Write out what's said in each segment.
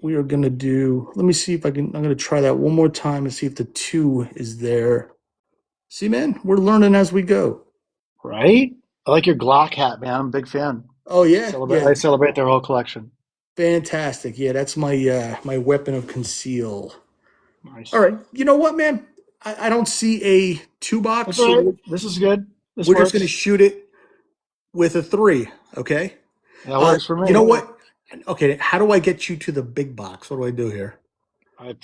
we are going to do, let me see if I can, I'm going to try that one more time and see if the 2 is there. See, man, we're learning as we go. Right? I like your Glock hat, man. I'm a big fan. Oh, yeah. Celebrate. Yeah. I celebrate their whole collection. Fantastic. Yeah, that's my weapon of conceal. All Nice. right. You know what, man? I don't see a 2 box, That's all so right. This is good. This we're just going to works. shoot it with a 3. Okay. That works for You know me. what? Okay. How do I get you to the big box? What do I do here? I,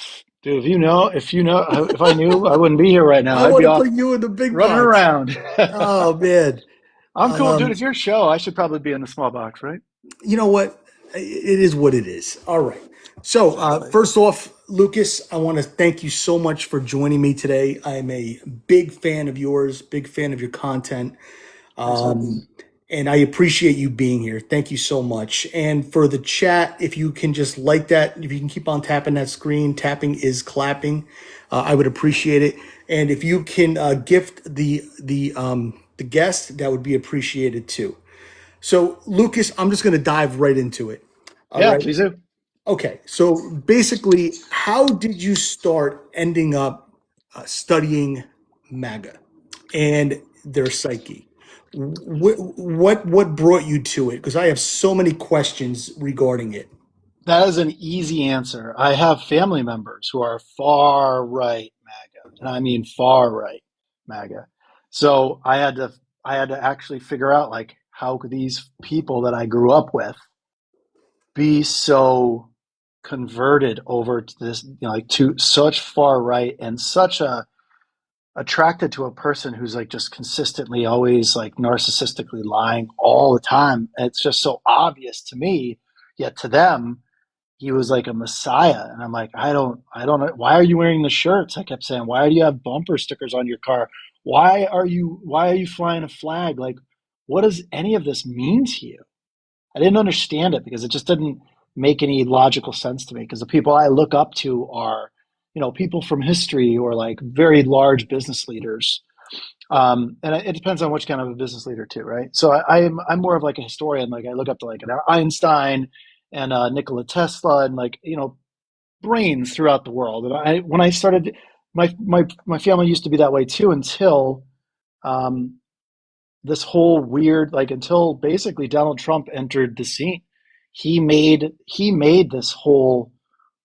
dude, if I knew, I wouldn't be here right now. I I'd want be to off put you in the big running box. around. Oh, man. I'm cool, dude. Um, It's your show. I should probably be in the small box, right? you know what? It is what it is. All right. So, Exactly. first off, Lucas, I want to thank you so much for joining me today. I'm a big fan of yours, big fan of your content. Thanks, man. And I appreciate you being here. Thank you so much. And for the chat, if you can just like that, if you can keep on tapping that screen, tapping is clapping. I would appreciate it. And if you can gift the guest, that would be appreciated too. So, Lucas, I'm just going to dive right into it. All Yeah, right. please do. Okay. So, basically, how did you start ending up studying MAGA and their psyche? What brought you to it? Because I have so many questions regarding it. That is an easy answer. I have family members who are far right MAGA, and I mean far right MAGA. So I had to actually figure out like how could these people that I grew up with be so converted over to this, like to such far right and such a attracted to a person who's like just consistently always like narcissistically lying all the time. It's just so obvious to me, yet to them he was like a messiah. And I'm like, I don't know. Why are you wearing the shirts? I kept saying, why do you have bumper stickers on your car? Why are you flying a flag? Like, what does any of this mean to you? I didn't understand it because it just didn't make any logical sense to me. Because the people I look up to are, people from history or like very large business leaders. And it depends on which kind of a business leader too, right? So I'm more of like a historian. Like I look up to like an Einstein and Nikola Tesla and like brains throughout the world. And I when I started, my family used to be that way too until um, this whole weird like until basically Donald Trump entered the scene. He made this whole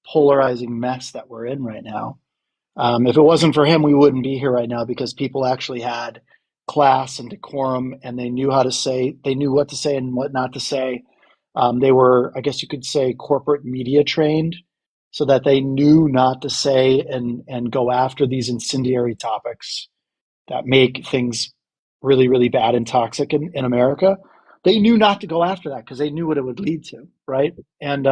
polarizing mess that we're in right now. If it wasn't for him, we wouldn't be here right now because people actually had class and decorum, and they knew what to say and what not to say. They were, I guess you could say, corporate media trained, so that they knew not to say and go after these incendiary topics that make things really, really bad and toxic in America. They knew not to go after that because they knew what it would lead to, right? And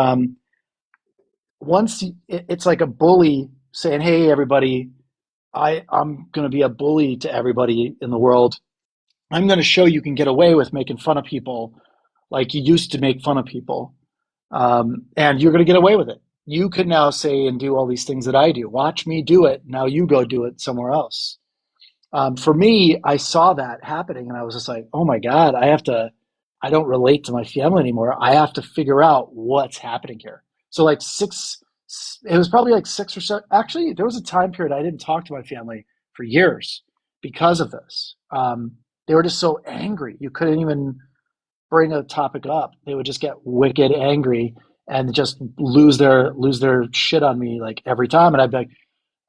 once it's like a bully saying, "Hey, everybody, I'm going to be a bully to everybody in the world. I'm going to show you can get away with making fun of people like you used to make fun of people, and you're going to get away with it. You can now say and do all these things that I do. Watch me do it. Now you go do it somewhere else." For me, I saw that happening, and I was just like, "Oh my God, I have to. I don't relate to my family anymore. I have to figure out what's happening here." So like it was probably like 6 or 7. Actually, there was a time period I didn't talk to my family for years because of this. They were just so angry. You couldn't even bring a topic up. They would just get wicked angry and just lose their shit on me like every time. And I'd be like,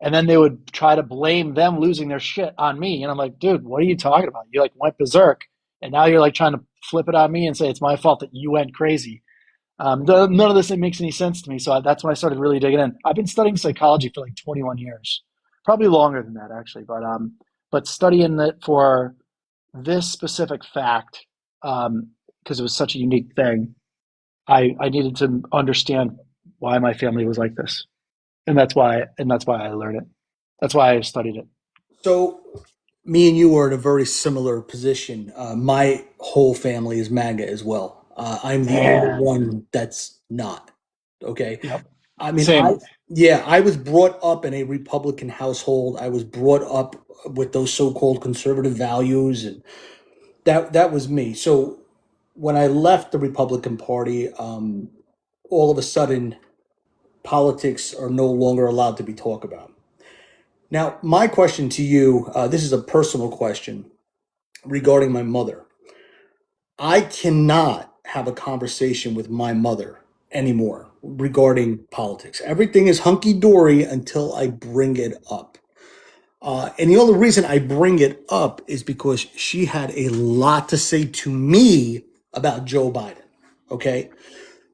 and then they would try to blame them losing their shit on me. And I'm like, dude, what are you talking about? You like went berserk. And now you're like trying to flip it on me and say it's my fault that you went crazy. None of this makes any sense to me. So that's when I started really digging in. I've been studying psychology for like 21 years, probably longer than that actually. But studying it for this specific fact, because it was such a unique thing, I needed to understand why my family was like this, and that's why I learned it. That's why I studied it. So, me and you are in a very similar position. My whole family is MAGA as well. I'm the only Man, one that's not. Okay. yep, I mean, same. yeah, I was brought up in a Republican household. I was brought up with those so-called conservative values, and that was me. So when I left the Republican Party, all of a sudden politics are no longer allowed to be talked about. Now, my question to you, this is a personal question regarding my mother. I cannot have a conversation with my mother anymore regarding politics. Everything is hunky dory until I bring it up. And the only reason I bring it up is because she had a lot to say to me about Joe Biden. Okay.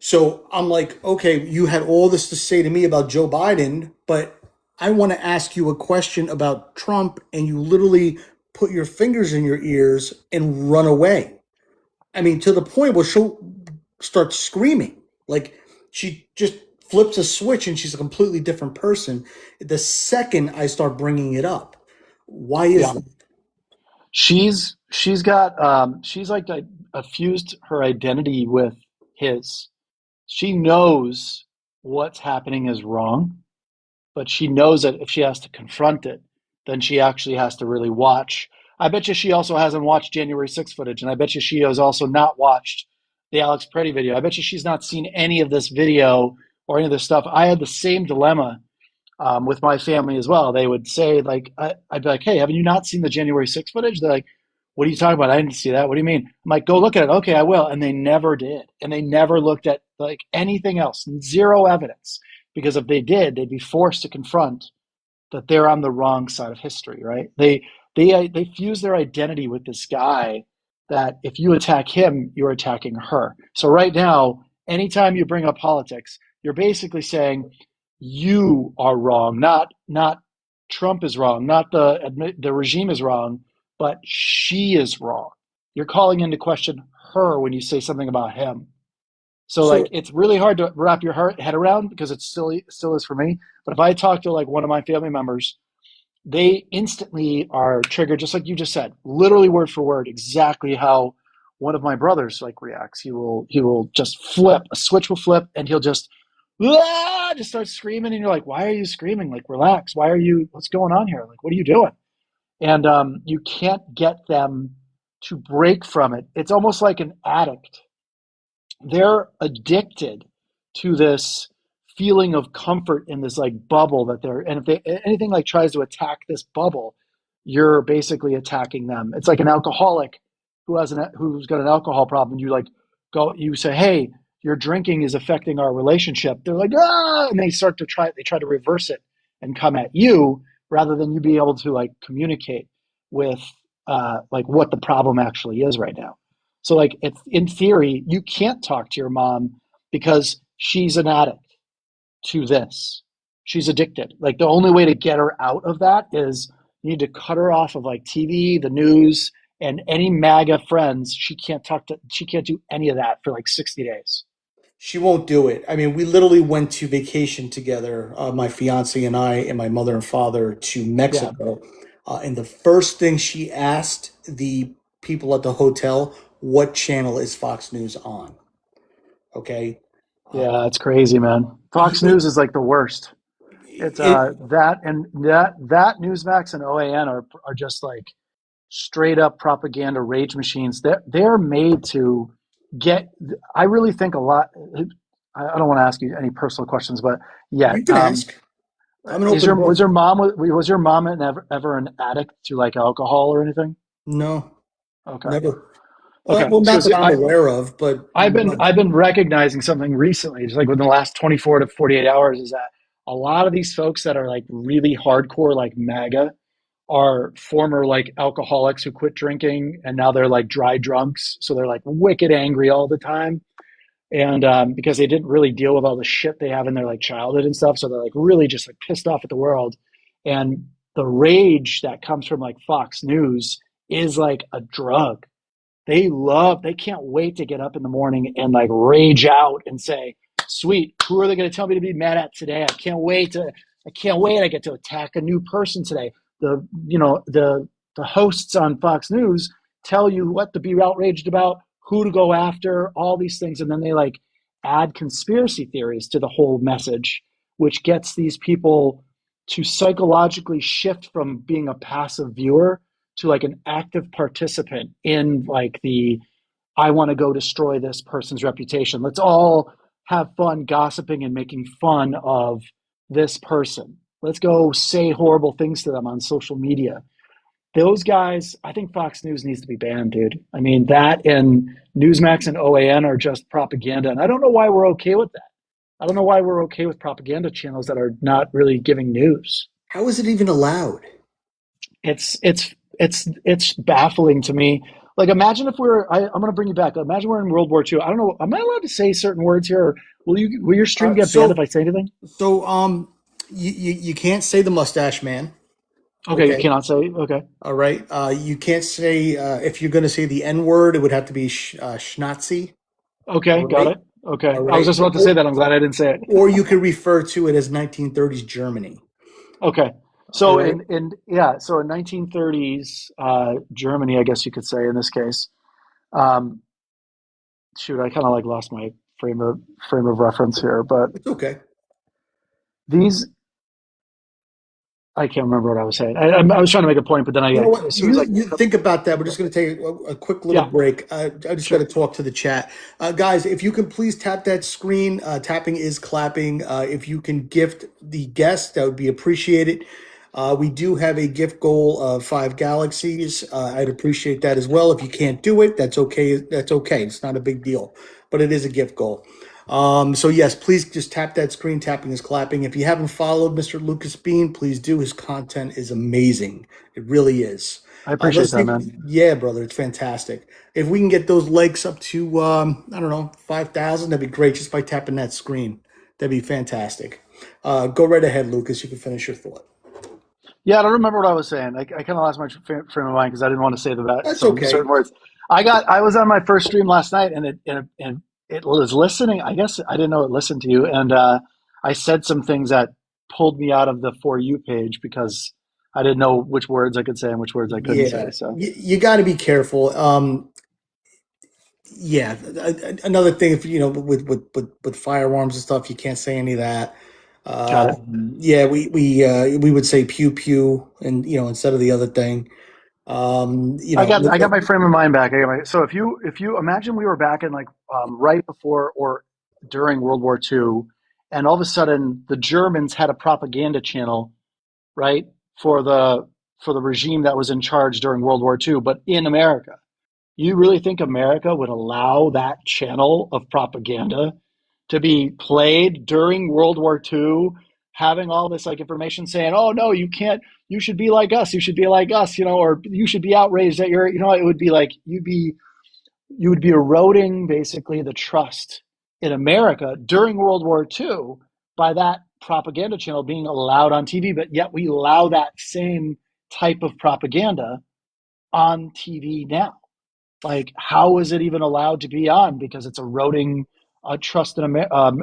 So I'm like, okay, you had all this to say to me about Joe Biden, but I want to ask you a question about Trump, and you literally put your fingers in your ears and run away. I mean, to the point where she'll start screaming. Like she just flips a switch and she's a completely different person the second I start bringing it up. Why is Yeah. that? She's got she's like fused her identity with his. She knows what's happening is wrong, but she knows that if she has to confront it, then she actually has to really watch. I bet you she also hasn't watched January 6th footage, and I bet you she has also not watched the Alex Preddy video. I bet you she's not seen any of this video or any of this stuff. I had the same dilemma with my family as well. They would say, like, I'd be like, hey, haven't you not seen the January 6th footage? They're like, what are you talking about? I didn't see that. What do you mean? I'm like, go look at it. Okay, I will. And they never did. And they never looked at like anything else, zero evidence. Because if they did, they'd be forced to confront that they're on the wrong side of history, right? They fuse their identity with this guy that if you attack him, you're attacking her. So right now, anytime you bring up politics, you're basically saying you are wrong, not Trump is wrong, not the regime is wrong, but she is wrong. You're calling into question her when you say something about him. So like So it's really hard to wrap your head around because it's still is for me. But if I talk to like one of my family members, they instantly are triggered, just like you just said, literally word for word, exactly how one of my brothers like reacts. He will just flip, a switch will flip, and he'll just start screaming, and you're like, why are you screaming? Like, relax. Why are you? What's going on here? Like, what are you doing? And you can't get them to break from it. It's almost like an addict. They're addicted to this feeling of comfort in this like bubble that they're, and if they anything like tries to attack this bubble, you're basically attacking them. It's like an alcoholic who's got an alcohol problem. You like you say, hey, your drinking is affecting our relationship. They're like, ah, and they try to reverse it and come at you rather than you be able to like communicate with like what the problem actually is right now. So like it's in theory, you can't talk to your mom because she's an addict to this. She's addicted. Like the only way to get her out of that is you need to cut her off of like TV, the news, and any MAGA friends. She can't do any of that for like 60 days. she won't do it. I mean, we literally went to vacation together, my fiance and I, and my mother and father to Yeah. Mexico. And the first thing she asked the people at the hotel, what channel is Fox News on? Okay. Uh, Yeah, it's crazy, man. Fox it, News is like the worst. It's it, that Newsmax and OAN are just like straight up propaganda rage machines. They're made to get. I really think a lot. I don't want to ask you any personal questions, but yet, you can ask. I'm an is open your book. was your mom ever an addict to like alcohol or anything? No, Okay, never. okay. Well, not Because that I'm aware of, but no. I've been recognizing something recently, just like within the last 24 to 48 hours, is that a lot of these folks that are like really hardcore, like MAGA, are former like alcoholics who quit drinking and now they're like dry drunks. So they're like wicked angry all the time. And because they didn't really deal with all the shit they have in their like childhood and stuff. So they're like really just like pissed off at the world. And the rage that comes from like Fox News is like a drug. They can't wait to get up in the morning and like rage out and say, sweet, who are they going to tell me to be mad at today? I can't wait. I get to attack a new person today. The hosts on Fox News tell you what to be outraged about, who to go after, all these things. And then they like add conspiracy theories to the whole message, which gets these people to psychologically shift from being a passive viewer to like an active participant in like the I want to go destroy this person's reputation. Let's all have fun gossiping and making fun of this person. Let's go say horrible things to them on social media. Those guys, I think Fox News needs to be banned, dude. I mean, that and Newsmax and OAN are just propaganda. And I don't know why we're okay with that. I don't know why we're okay with propaganda channels that are not really giving news. How is it even allowed? It's baffling to me. Like, imagine if I'm going to bring you back. Imagine we're in World War II. I don't know. Am I allowed to say certain words here? Or will your stream Uh, get banned if so I say anything? so you can't say the mustache man. Okay, you Okay. cannot say. Okay, All right. You can't say if you're going to say the N word, it would have to be schnatzy. okay, All got right. it. Okay, All I was right. just about to say that. I'm glad I didn't say it. Or you could refer to it as 1930s Germany. Okay, All so right. in 1930s Germany, I guess you could say in this case. Um, Shoot, I kind of like lost my frame of reference here, but It's okay. these I can't remember what I was saying. I was trying to make a point, but then You know what? as soon as I You think about that. We're just going to take a quick little yeah, break. I just got to sure, talk to the chat. Guys, if you can please tap that screen, tapping is clapping. If you can gift the guest, that would be appreciated. We do have a gift goal of 5 galaxies. I'd appreciate that as well. If you can't do it, that's okay. That's okay. It's not a big deal, but it is a gift goal. So yes, please just tap that screen. Tapping is clapping. If you haven't followed Mr. Lucas Bean, please do. His content is amazing. It really is. I appreciate Let's that, see. man. Yeah, brother, it's fantastic. If we can get those likes up to, I don't know, 5,000, that'd be great. Just by tapping that screen, that'd be fantastic. Go right ahead, Lucas. You can finish your thought. Yeah, I don't remember what I was saying. I kind of lost my frame of mind because I didn't want to say That's some certain okay. words. I was on my first stream last night, and it was listening. I guess I didn't know it listened to you, and I said some things that pulled me out of the For You page because I didn't know which words I could say and which words I couldn't say. Yeah, So you got to be careful. Yeah, another thing, if you know, with firearms and stuff, you can't say any of that. got it. Yeah, we would say pew pew, and instead of the other thing. I got my frame of mind back. So if you imagine we were back in like right before or during World War II, and all of a sudden the Germans had a propaganda channel, right, for the regime that was in charge during World War II, but in America. You really think America would allow that channel of propaganda to be played during World War II, having all this like information saying, "Oh no, you can't. You should be like us. You should be like us," or you should be outraged that it would be like you would be eroding basically the trust in America during World War II by that propaganda channel being allowed on TV, but yet we allow that same type of propaganda on TV now. Like, how is it even allowed to be on? Because it's eroding trust in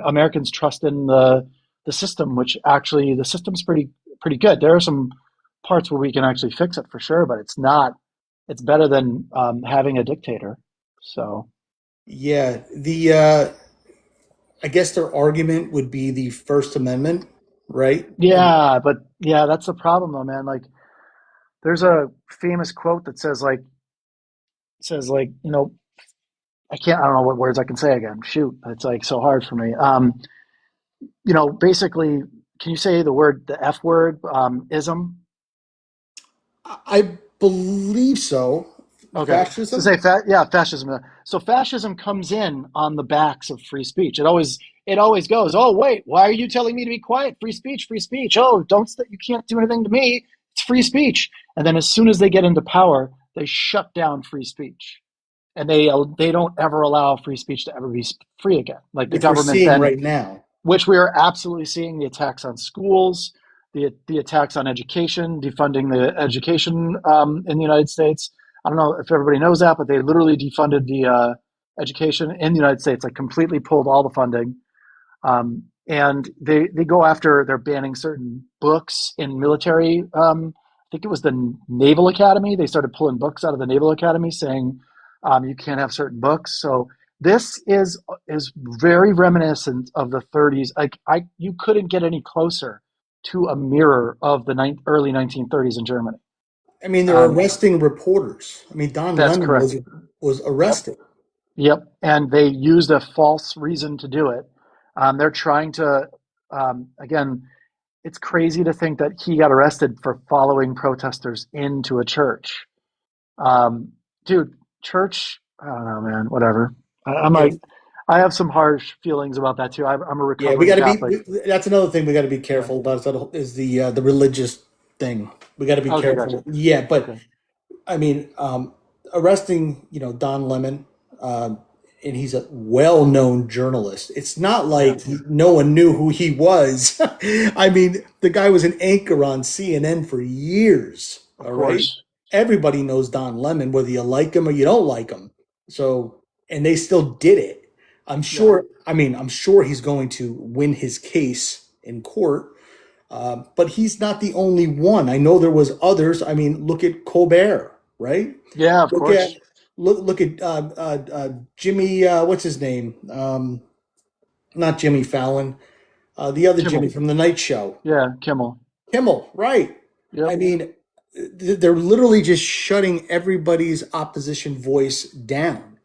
Americans' trust in the system, which actually the system's pretty good. There are some parts where we can actually fix it for sure, but it's not. It's better than having a dictator. So Yeah, I guess their argument would be the First Amendment, right? yeah, but yeah, that's the problem though, man. Like, there's a famous quote that says like I don't know what words I can say again. Shoot, it's like so hard for me. Basically, can you say the F word, ism? I believe so. Okay. So Fascism? say, yeah, fascism. So fascism comes in on the backs of free speech. It always goes, oh, wait, why are you telling me to be quiet? Free speech, free speech. Oh, you can't do anything to me. It's free speech. And then as soon as they get into power, they shut down free speech. And they don't ever allow free speech to ever be free again. Like the Which we're government seeing then right now. which we are absolutely seeing the attacks on schools, the attacks on education, defunding the education in the United States. I don't know if everybody knows that, but they literally defunded the education in the United States, like completely pulled all the funding. And they go after, they're banning certain books in military. I think it was the Naval Academy. They started pulling books out of the Naval Academy saying you can't have certain books. So this is very reminiscent of the 30s. Like you couldn't get any closer to a mirror of the early 1930s in Germany. I mean, they're Um, arresting reporters. I mean, Don that's Lemon correct. was Yep. arrested. Yep. And they used a false reason to do it. They're trying to, again, it's crazy to think that he got arrested for following protesters into a church. Um, Dude, church, I don't know, man, whatever. I'm Yeah, like, I have some harsh feelings about that too. I'm a yeah, we recovering got to be. Catholic. That's another thing we got to be Yeah. careful about. Is the religious thing. We got to be Okay, gotcha. careful. Yeah, but Okay. I mean, arresting, Don Lemon, and he's a well-known journalist. It's not Yeah, like no one knew who he was. I mean, the guy was an anchor on CNN for years. of All right, course. everybody knows Don Lemon, whether you like him or you don't like him. So, and they still did it. I'm Yeah. sure. I mean, I'm sure he's going to win his case in court, but he's not the only one. I know there was others. I mean, look at Colbert, right? Yeah, of Look at course. look at Jimmy. What's his name? Not Jimmy Fallon. The other Jimmy Kimmel. from the Night Show. Yeah, Kimmel. Kimmel. Right. I Yep. mean, they're literally just shutting everybody's opposition voice down.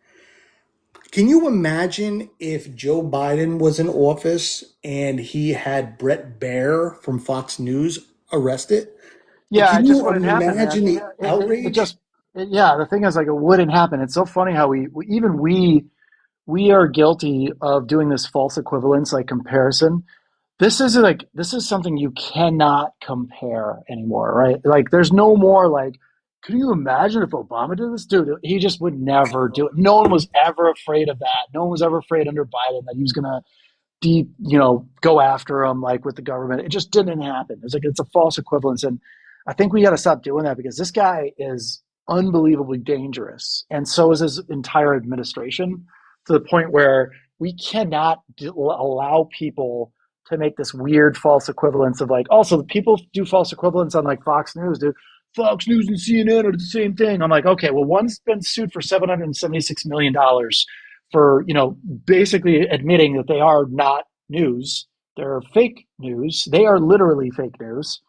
Can you imagine if Joe Biden was in office and he had Brett Baer from Fox News arrested? Yeah, it Can just you wouldn't happen, man. imagine the It outrage? just, yeah, the thing is, like, it wouldn't happen. It's so funny how even we are guilty of doing this false equivalence, like comparison. This is something you cannot compare anymore, right? Like, there's no more like, can you imagine if Obama did this? Dude, he just would never do it. No one was ever afraid of that. No one was ever afraid under Biden that he was gonna go after them like with the government. It just didn't happen. It's like it's a false equivalence, and I think we got to stop doing that because this guy is unbelievably dangerous, and so is his entire administration to the point where we cannot allow people to make this weird false equivalence of like. Also, the people do false equivalence on like Fox News, dude. Fox News and CNN are the same thing. I'm like, okay, well, one's been sued for $776 million for basically admitting that they are not news. They're fake news. They are literally fake news,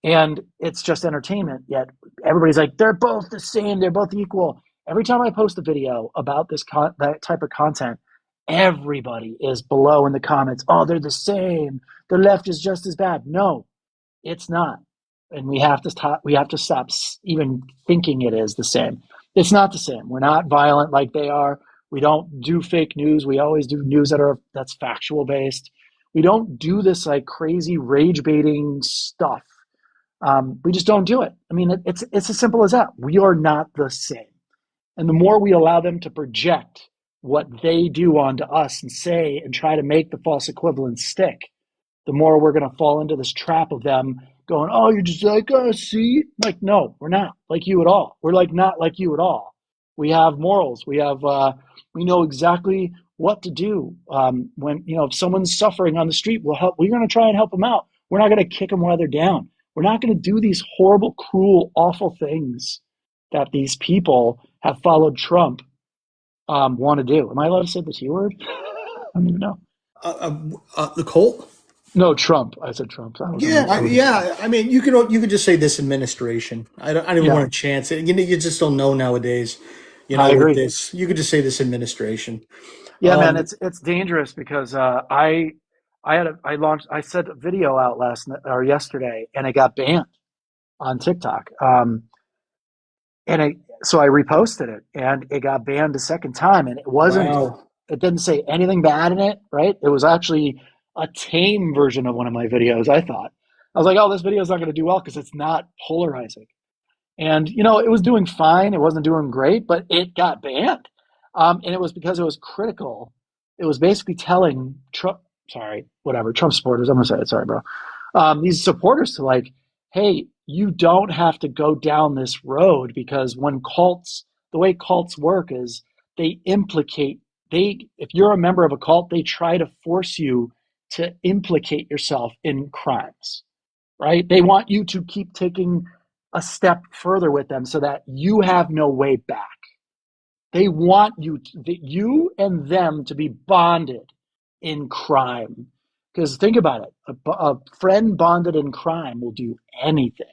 and it's just entertainment. Yet everybody's like, they're both the same. They're both equal. Every time I post a video about that type of content, everybody is below in the comments. Oh, they're the same. The left is just as bad. No, it's not, and we have to stop even thinking it is the same. It's not the same. We're not violent like they are. We don't do fake news. We always do news that's factual based. We don't do this like crazy rage baiting stuff. We just don't do it. I mean, it's as simple as that. We are not the same, and the more we allow them to project what they do onto us and say and try to make the false equivalence stick, the more we're going to fall into this trap of them going, oh, you're just like, oh, see? Like, no, we're not like you at all. We're like not like you at all. We have morals. We know exactly what to do. When, if someone's suffering on the street, we'll help. We're going to try and help them out. We're not going to kick them while they're down. We're not going to do these horrible, cruel, awful things that these people have followed Trump want to do. Am I allowed to say the T word? I don't even know. The Colt? No, Trump. I said Trump. I was Yeah, on. I was. yeah. I mean, you could just say this administration. I don't even Yeah, want to chance it. You just don't know nowadays. I With agree. this, you could just say this administration. Yeah, man, it's dangerous because I sent a video out last night or yesterday, and it got banned on TikTok. And so I reposted it, and it got banned a second time, and Wow. it didn't say anything bad in it, right? It was actually a tame version of one of my videos. I was like, oh, this video is not going to do well because it's not polarizing. And it was doing fine. It wasn't doing great, but it got banned, and it was because it was critical. It was basically telling Trump, sorry, whatever, Trump supporters. I'm gonna say it. Sorry, bro. These supporters to like, hey, you don't have to go down this road because the way cults work is they implicate. If you're a member of a cult, they try to force you to implicate yourself in crimes, right? They want you to keep taking a step further with them so that you have no way back. They want you and them to be bonded in crime. Because think about it, a friend bonded in crime will do anything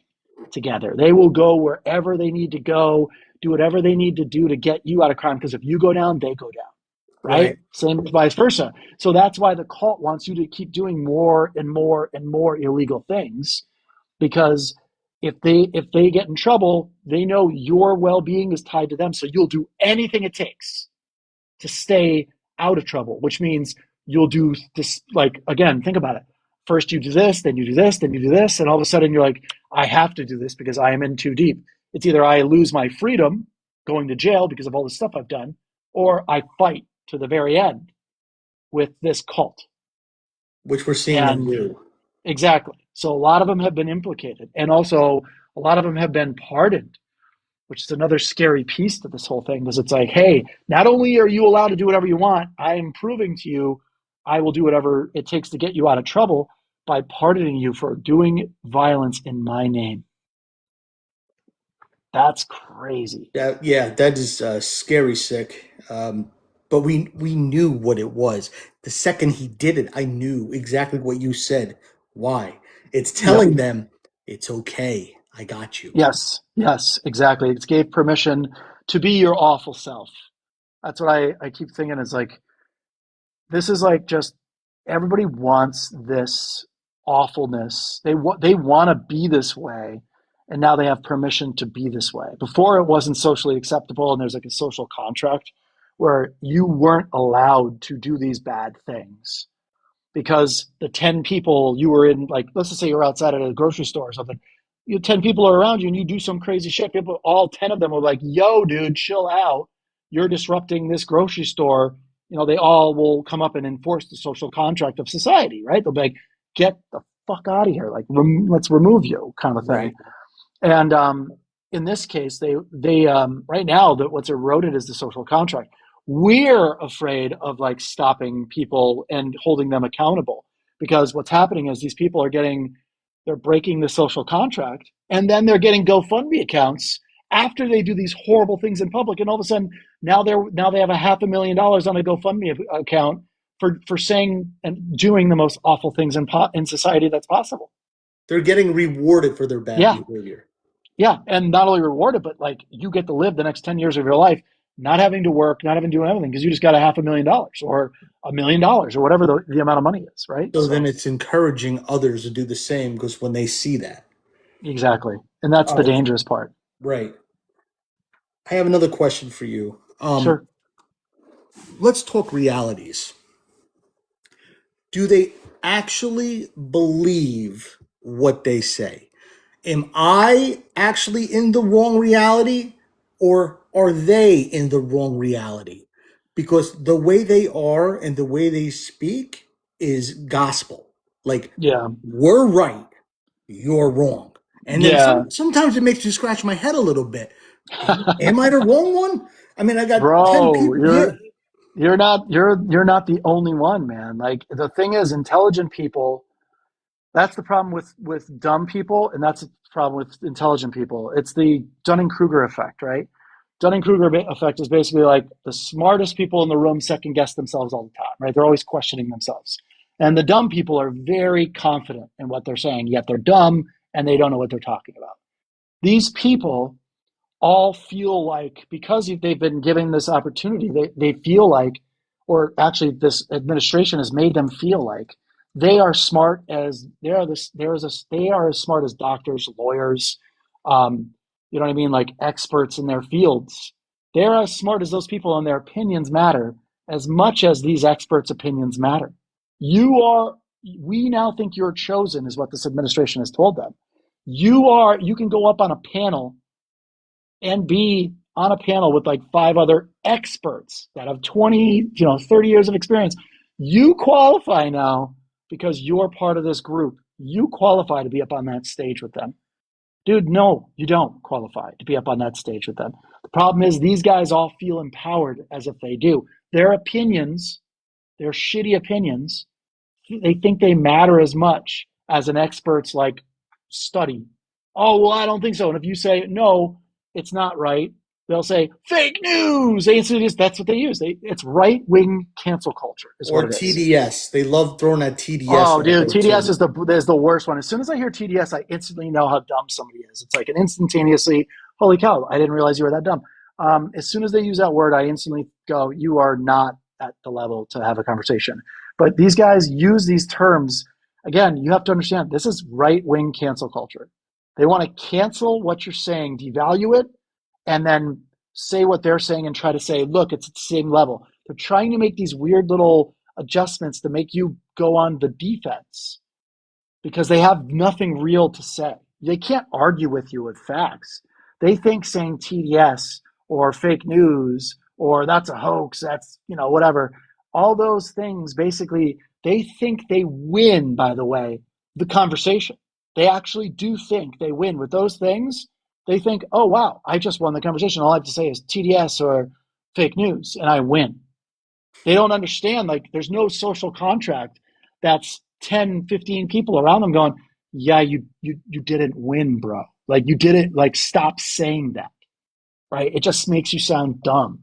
together. They will go wherever they need to go, do whatever they need to do to get you out of crime. Because if you go down, they go down, right? Right. Same vice versa. So that's why the cult wants you to keep doing more and more and more illegal things, because if they get in trouble, they know your well-being is tied to them. So you'll do anything it takes to stay out of trouble, which means you'll do this. Like, again, think about it. First you do this, then you do this, then you do this, and all of a sudden you're like, I have to do this because I am in too deep. It's either I lose my freedom going to jail because of all the stuff I've done, or I fight to the very end with this cult. Which we're seeing them And do. exactly. So a lot of them have been implicated, and also a lot of them have been pardoned, which is another scary piece to this whole thing, because it's like, hey, not only are you allowed to do whatever you want, I am proving to you I will do whatever it takes to get you out of trouble by pardoning you for doing violence in my name. That's crazy. Yeah, that is scary sick. But we knew what it was. The second he did it, I knew exactly what you said. Why? It's Yep. telling them it's okay. I got you. Yes. Yes. Exactly. It gave permission to be your awful self. That's what I keep thinking is like, this is like just everybody wants this awfulness. They want to be this way, and now they have permission to be this way. Before it wasn't socially acceptable, and there's like a social contract where you weren't allowed to do these bad things because the 10 people you were in, like, let's just say you're outside at a grocery store or something, 10 people are around you and you do some crazy shit. People, all 10 of them are like, yo, dude, chill out. You're disrupting this grocery store. They all will come up and enforce the social contract of society, right? They'll be like, get the fuck out of here. Like, let's remove you, kind of thing. Right. And in this case, they right now that what's eroded is the social contract. We're afraid of like stopping people and holding them accountable, because what's happening is these people they're breaking the social contract, and then they're getting GoFundMe accounts after they do these horrible things in public, and all of a sudden now they have a $500,000 on a GoFundMe account for saying and doing the most awful things in society that's possible. They're getting rewarded for their bad Yeah, behavior. yeah, and not only rewarded, but like you get to live the next 10 years of your life not having to work, not having to do anything because you just got a $500,000 or $1 million or whatever the amount of money is, right? So then So it's encouraging others to do the same because when they see that. exactly. And that's All the right. dangerous part. Right. I have another question for you. Sure. Let's talk realities. Do they actually believe what they say? Am I actually in the wrong reality, or are they in the wrong reality? Because the way they are and the way they speak is gospel. Like, Yeah. we're right, you're wrong. And then Yeah. sometimes it makes me scratch my head a little bit. Am I the wrong one? I mean, I got 10 Bro, people. Yeah, you're not the only one, man. Like the thing is, intelligent people, that's the problem with dumb people, and that's the problem with intelligent people. It's the Dunning-Kruger effect, right? Dunning-Kruger effect is basically like the smartest people in the room second guess themselves all the time, right? They're always questioning themselves. And the dumb people are very confident in what they're saying, yet they're dumb and they don't know what they're talking about. These people all feel like, because they've been given this opportunity, they feel like, or actually this administration has made them feel like they are smart as they are as smart as doctors, lawyers, you know what I mean, like experts in their fields. They're as smart as those people, and their opinions matter as much as these experts' opinions matter. You are. We now think you're chosen, is what this administration has told them. You are. You can go up on a panel and be on a panel with like five other experts that have 20, 30 years of experience. You qualify now because you're part of this group. You qualify to be up on that stage with them. Dude, no, you don't qualify to be up on that stage with them. The problem is these guys all feel empowered as if they do. Their opinions, their shitty opinions, they think they matter as much as an expert's like study. Oh, well, I don't think so. And if you say no, it's not right, they'll say fake news. That's what they use. It's right wing cancel culture is what or it is. TDS. They love throwing that TDS Oh, out dude, there TDS too. is the worst one. As soon as I hear TDS, I instantly know how dumb somebody is. It's like an instantaneously, holy cow, I didn't realize you were that dumb. As soon as they use that word, I instantly go, you are not at the level to have a conversation. But these guys use these terms. Again, you have to understand this is right wing cancel culture. They want to cancel what you're saying, devalue it, and then say what they're saying and try to say, look, it's at the same level. They're trying to make these weird little adjustments to make you go on the defense because they have nothing real to say. They can't argue with you with facts. They think saying TDS or fake news or that's a hoax, that's, whatever. All those things basically, they think they win, by the way, the conversation. They actually do think they win with those things. They think, oh, wow, I just won the conversation. All I have to say is TDS or fake news and I win. They don't understand, like, there's no social contract that's 10, 15 people around them going, yeah, you didn't win, bro. Like, you didn't, like, stop saying that, right? It just makes you sound dumb.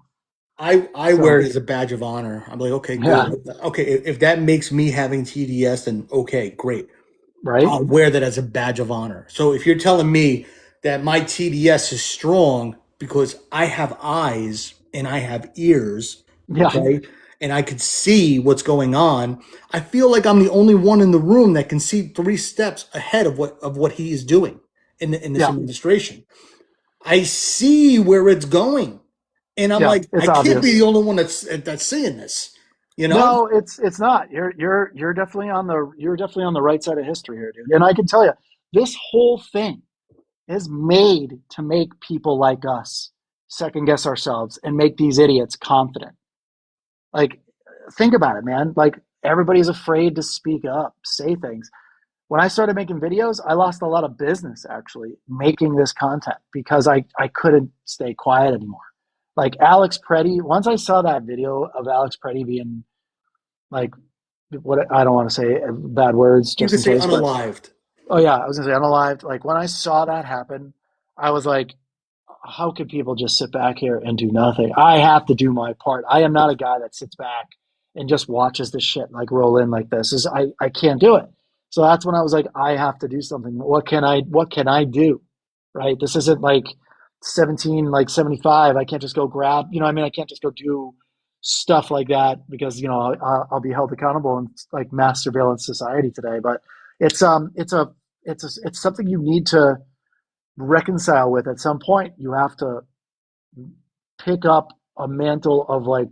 I wear So, it as a badge of honor. I'm like, okay, yeah, good. Okay, if that makes me having TDS, then okay, great. right? I'll wear that as a badge of honor. So if you're telling me that my TDS is strong because I have eyes and I have ears, Yeah, okay, and I could see what's going on, I feel like I'm the only one in the room that can see 3 steps ahead of what he is doing in this yeah, administration. I see where it's going. And I'm yeah, like, I it's can't be the obvious. only one that's seeing this, you know? No, it's not. You're definitely on the right side of history here, dude. And I can tell you, this whole thing is made to make people like us second guess ourselves and make these idiots confident. Like, think about it, man. Like, everybody's afraid to speak up, say things. When I started making videos, I lost a lot of business actually making this content because I couldn't stay quiet anymore. Like Alex Preddy, once I saw that video of Alex Preddy being like, what, I don't want to say bad words You just could in say case, but unalived. oh yeah, I was gonna say unalived. Like when I saw that happen, I was like, how could people just sit back here and do nothing? I have to do my part. I am not a guy that sits back and just watches the shit like roll in like this. I can't do it. So that's when I was like, I have to do something. What can I do? Right? This isn't like 17, like 75. I can't just go grab, I mean, I can't just go do stuff like that because, I'll be held accountable in like mass surveillance society today. But it's, it's something you need to reconcile with. At some point you have to pick up a mantle of like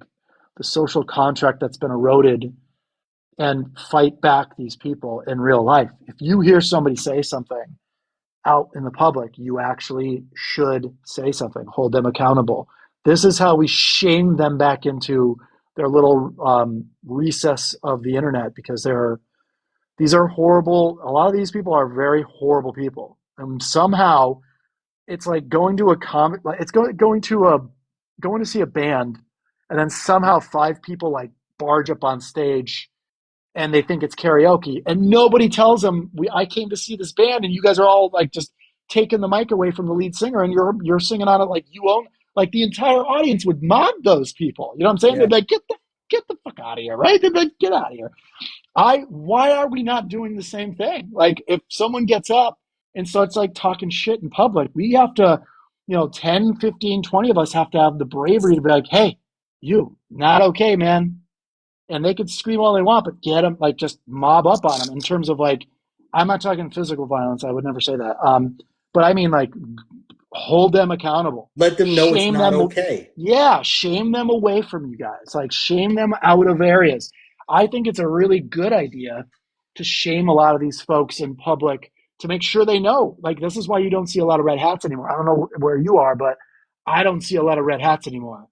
the social contract that's been eroded and fight back these people in real life. If you hear somebody say something out in the public, you actually should say something, hold them accountable. This is how we shame them back into their little recess of the internet because these are horrible. A lot of these people are very horrible people, and somehow it's like going to a comic, like it's going to see a band, and then somehow 5 people like barge up on stage, and they think it's karaoke, and nobody tells them I came to see this band, and you guys are all like just taking the mic away from the lead singer, and you're singing on it like you own, like the entire audience would mob those people. You know what I'm saying? Yeah. They'd be like, get the fuck out of here, right? They'd be like, get out of here. Why are we not doing the same thing? Like if someone gets up and starts like talking shit in public, we have to, 10, 15, 20 of us have to have the bravery to be like, hey, you, not okay, man. And they could scream all they want, but get them, like just mob up on them in terms of like, I'm not talking physical violence. I would never say that. But I mean like hold them accountable, Let them know it's shame not them. okay. Yeah, shame them away from you guys, like shame them out of areas. I think it's a really good idea to shame a lot of these folks in public to make sure they know, like, this is why you don't see a lot of red hats anymore. I don't know where you are, but I don't see a lot of red hats anymore.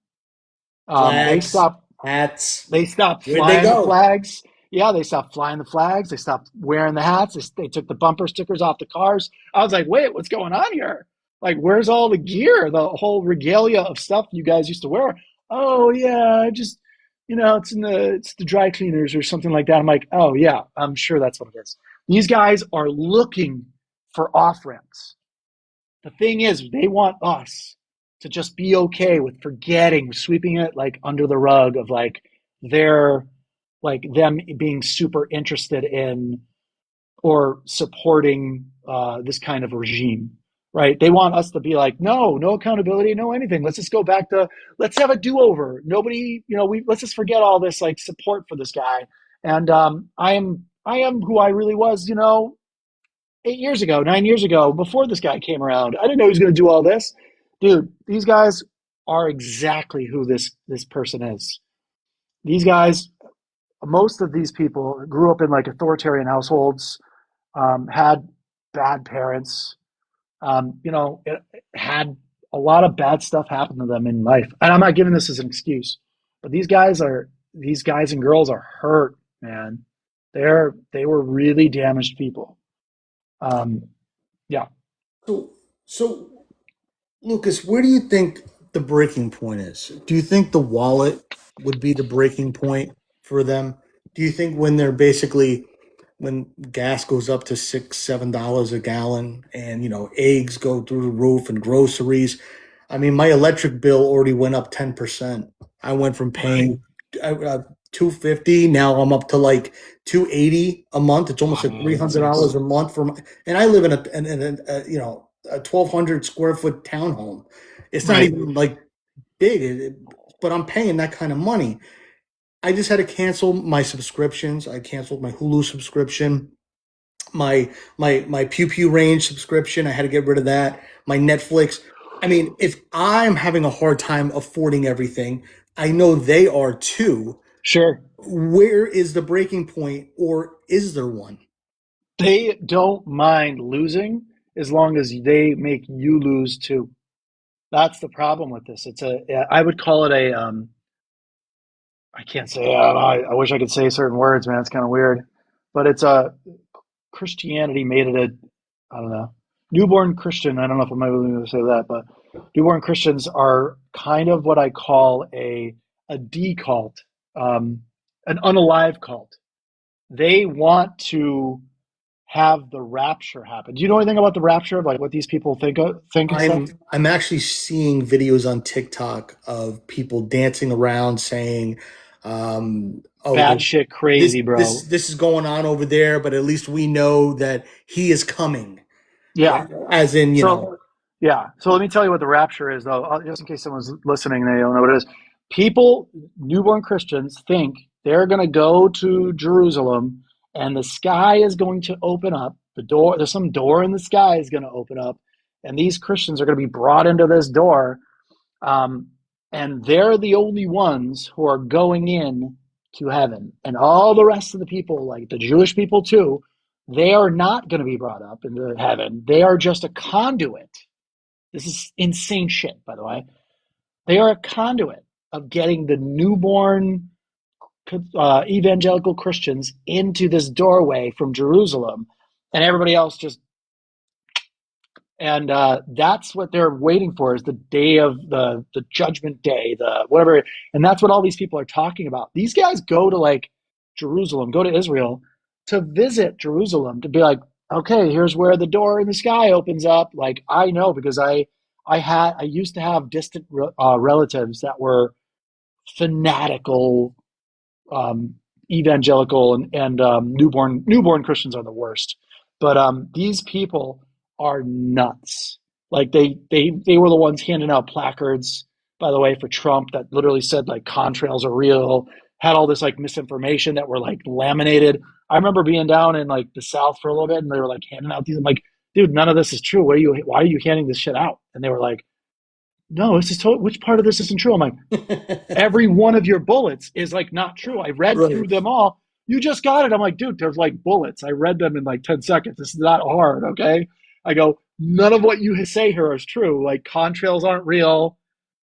They Flags, stopped hats. they stopped Where'd they flying the go? flags. Yeah, they stopped flying the flags. They stopped wearing the hats. They took the bumper stickers off the cars. I was like, wait, what's going on here? Like, where's all the gear, the whole regalia of stuff you guys used to wear? Oh yeah, I just, it's the dry cleaners or something like that. I'm like, oh yeah, I'm sure that's what it is. These guys are looking for off ramps. The thing is, they want us to just be okay with forgetting, sweeping it like under the rug of like their, like them being super interested in or supporting this kind of regime. right? They want us to be like, no, no accountability, no anything. Let's just go back to, let's have a do-over. Nobody, let's just forget all this like support for this guy. And I am who I really was, 8 years ago, 9 years ago, before this guy came around. I didn't know he was going to do all this. Dude, these guys are exactly who this person is. These guys, most of these people grew up in like authoritarian households, had bad parents, it had a lot of bad stuff happen to them in life. And I'm not giving this as an excuse, but these guys and girls are hurt, man. They were really damaged people. Um, yeah, So, so Lucas, where do you think the breaking point is? Do you think the wallet would be the breaking point for them? Do you think when they're basically when gas goes up to $6, $7 a gallon, and eggs go through the roof and groceries? I mean, my electric bill already went up 10%. I went from right. paying 250, now I'm up to like 280 a month. It's almost like Wow, that's $300 a insane. month and I live in a 1,200 square foot townhome. It's not Right. even like big, but I'm paying that kind of money. I just had to cancel my subscriptions. I canceled my Hulu subscription, my Pew Pew Range subscription. I had to get rid of that. My Netflix. I mean, if I'm having a hard time affording everything, I know they are too. Sure. Where is the breaking point, or is there one? They don't mind losing as long as they make you lose too. That's the problem with this. I would call it I can't say, I wish I could say certain words, man. It's kind of weird. But it's a, Christianity made it I don't know, newborn Christian. I don't know if I'm able to say that, but newborn Christians are kind of what I call a decult, an unalive cult. They want to have the rapture happen. Do you know anything about the rapture, of like what these people think and stuff? I'm actually seeing videos on TikTok of people dancing around saying, "Oh, Bad shit, this crazy, this bro. this is going on over there, but at least we know that he is coming." Yeah. As in, So, yeah. So let me tell you what the rapture is, though, just in case someone's listening, they don't know what it is. People, newborn Christians, think they're going to go to Jerusalem and the sky is going to open up. There's some door in the sky is going to open up, and these Christians are going to be brought into this door. Um, and they're the only ones who are going in to heaven. And all the rest of the people, like the Jewish people too, they are not going to be brought up into heaven. They are just a conduit. This is insane shit, by the way. They are a conduit of getting the newborn evangelical Christians into this doorway from Jerusalem, and everybody else just, and that's what they're waiting for, is the day of the judgment day, the whatever. And that's what all these people are talking about. These guys go to like Jerusalem, go to Israel to visit Jerusalem, to be like, okay, here's where the door in the sky opens up. Like, I know, because I used to have distant relatives that were fanatical, um, evangelical, and newborn Christians are the worst. But these people are nuts. Like they were the ones handing out placards, by the way, for Trump, that literally said like contrails are real. Had all this like misinformation that were like laminated. I remember being down in like the South for a little bit, and they were like handing out these. I'm like, dude, none of this is true. Why are you handing this shit out? And they were like, no, this is which part of this isn't true? I'm like, every one of your bullets is like not true. I read through right. them all. You just got it. I'm like, dude, there's like bullets. I read them in like 10 seconds. This is not hard. Okay. I go, none of what you say here is true. Like contrails aren't real.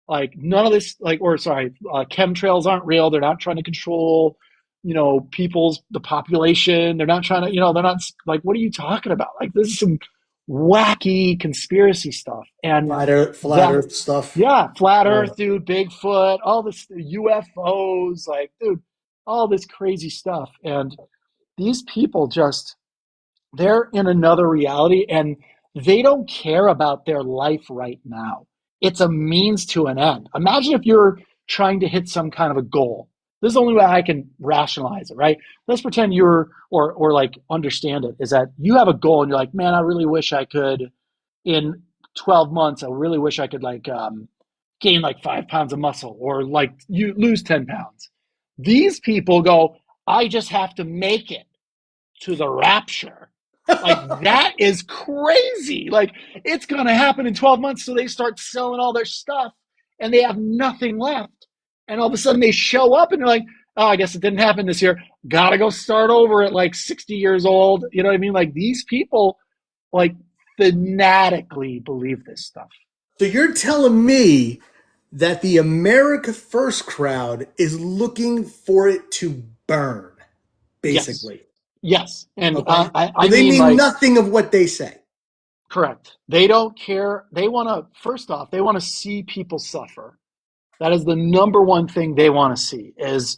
Like none of this, like, or sorry, chemtrails aren't real. They're not trying to control, the population. They're not trying to, they're not like, what are you talking about? Like this is some wacky conspiracy stuff. And Flat that, Earth stuff. yeah, flat Right. Earth, dude, Bigfoot, all this UFOs, like, dude, all this crazy stuff. And these people just, they're in another reality, and they don't care about their life right now. It's a means to an end. Imagine if you're trying to hit some kind of a goal. This is the only way I can rationalize it, right? Let's pretend or like understand it, is that you have a goal and you're like, man, I really wish I could, in 12 months, I really wish I could gain like 5 pounds of muscle or like you lose 10 pounds. These people go, I just have to make it to the rapture. Like that is crazy. Like it's going to happen in 12 months. So they start selling all their stuff and they have nothing left. And all of a sudden they show up and they're like, oh, I guess it didn't happen this year. Gotta go start over at like 60 years old. You know what I mean? Like these people like fanatically believe this stuff. So you're telling me that the America First crowd is looking for it to burn, Yes. basically. Yes. And Okay. So I they mean, mean like, nothing of what they say. correct. They don't care. They want to, first off, they want to see people suffer. That is the number one thing they want to see is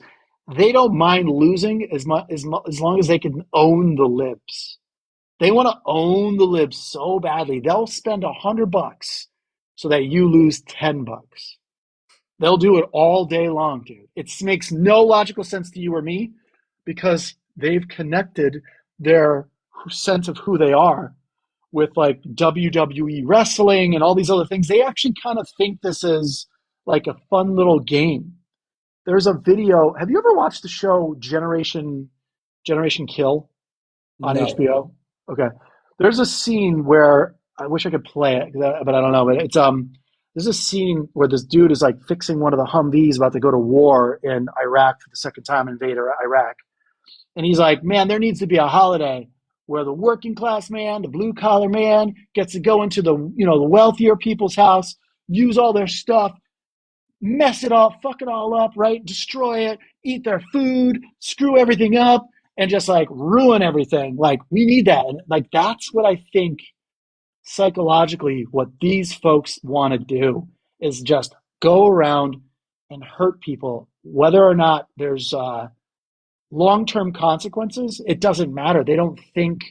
they don't mind losing as long as they can own the libs. They want to own the libs so badly. They'll spend $100 so that you lose $10. They'll do it all day long, dude. It makes no logical sense to you or me because they've connected their sense of who they are with like WWE wrestling and all these other things. They actually kind of think this is like a fun little game. There's a video. Have you ever watched the show Generation Kill on No. HBO? Okay. There's a scene where I wish I could play it, but I don't know. But there's a scene where this dude is like fixing one of the Humvees about to go to war in Iraq for the second time, invade Iraq, and he's like, man, there needs to be a holiday where the working class man, the blue collar man, gets to go into the wealthier people's house, use all their stuff, mess it all, fuck it all up, right? Destroy it, eat their food, screw everything up, and just like ruin everything. Like we need that. And like that's what I think psychologically what these folks want to do is just go around and hurt people, whether or not there's long-term consequences. It doesn't matter. They don't think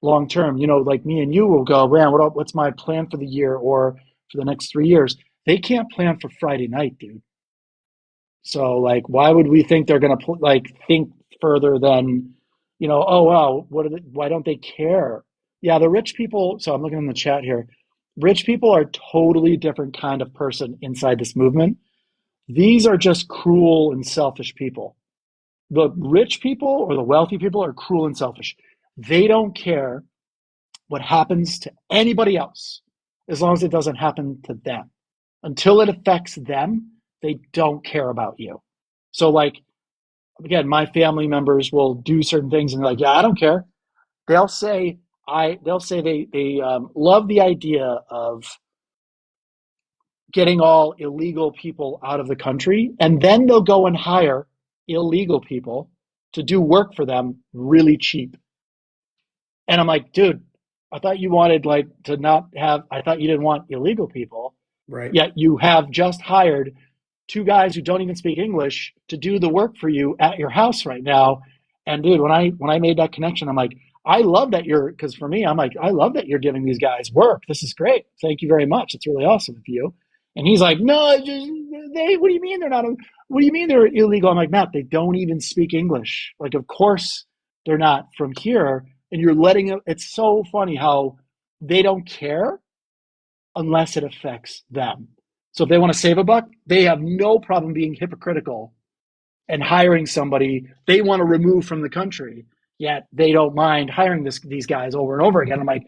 long term. Like me and you will go, man, what's my plan for the year or for the next 3 years? They can't plan for Friday night, dude. So like, why would we think they're gonna like think further than, oh wow, why don't they care? Yeah, the rich people. So I'm looking in the chat here. Rich people are totally different kind of person inside this movement. These are just cruel and selfish people. The rich people or the wealthy people are cruel and selfish. They don't care what happens to anybody else as long as it doesn't happen to them. Until it affects them, they don't care about you. So, like, again, my family members will do certain things and they're like, yeah, I don't care. They'll say, they'll say they love the idea of getting all illegal people out of the country. And then they'll go and hire illegal people to do work for them really cheap. And I'm like, dude, I thought you wanted like to not have, I thought you didn't want illegal people. Right. Yet you have just hired two guys who don't even speak English to do the work for you at your house right now. And dude, when I made that connection, I'm like, I love that because for me, I'm like, I love that you're giving these guys work. This is great. Thank you very much. It's really awesome of you. And he's like, no, what do you mean they're not, what do you mean they're illegal? I'm like, Matt, they don't even speak English. Like, of course they're not from here. And you're letting it, it's so funny how they don't care unless it affects them. So if they want to save a buck, they have no problem being hypocritical and hiring somebody they want to remove from the country. Yet they don't mind hiring these guys over and over again. I'm like,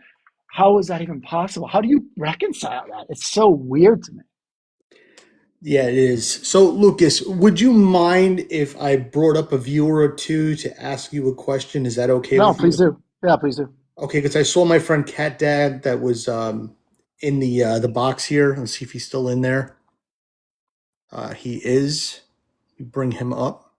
how is that even possible? How do you reconcile that? It's so weird to me. Yeah, it is. So, Lucas, would you mind if I brought up a viewer or two to ask you a question? Is that okay No, with please you? do. Yeah, please do. Okay, because I saw my friend Cat Dad that was in the box here. Let's see if he's still in there. He is. Bring him up.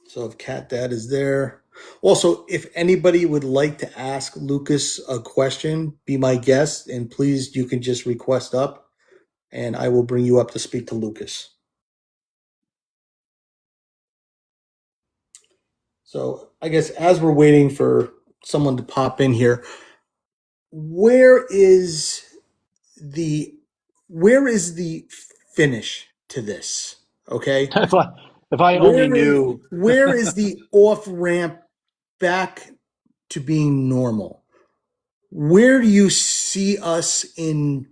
So if Cat Dad is there. Also, if anybody would like to ask Lucas a question, be my guest, and please, you can just request up, and I will bring you up to speak to Lucas. So I guess as we're waiting for someone to pop in here, where is the where is the finish to this? Okay, if I only knew. where is the off ramp back to being normal? Where do you see us in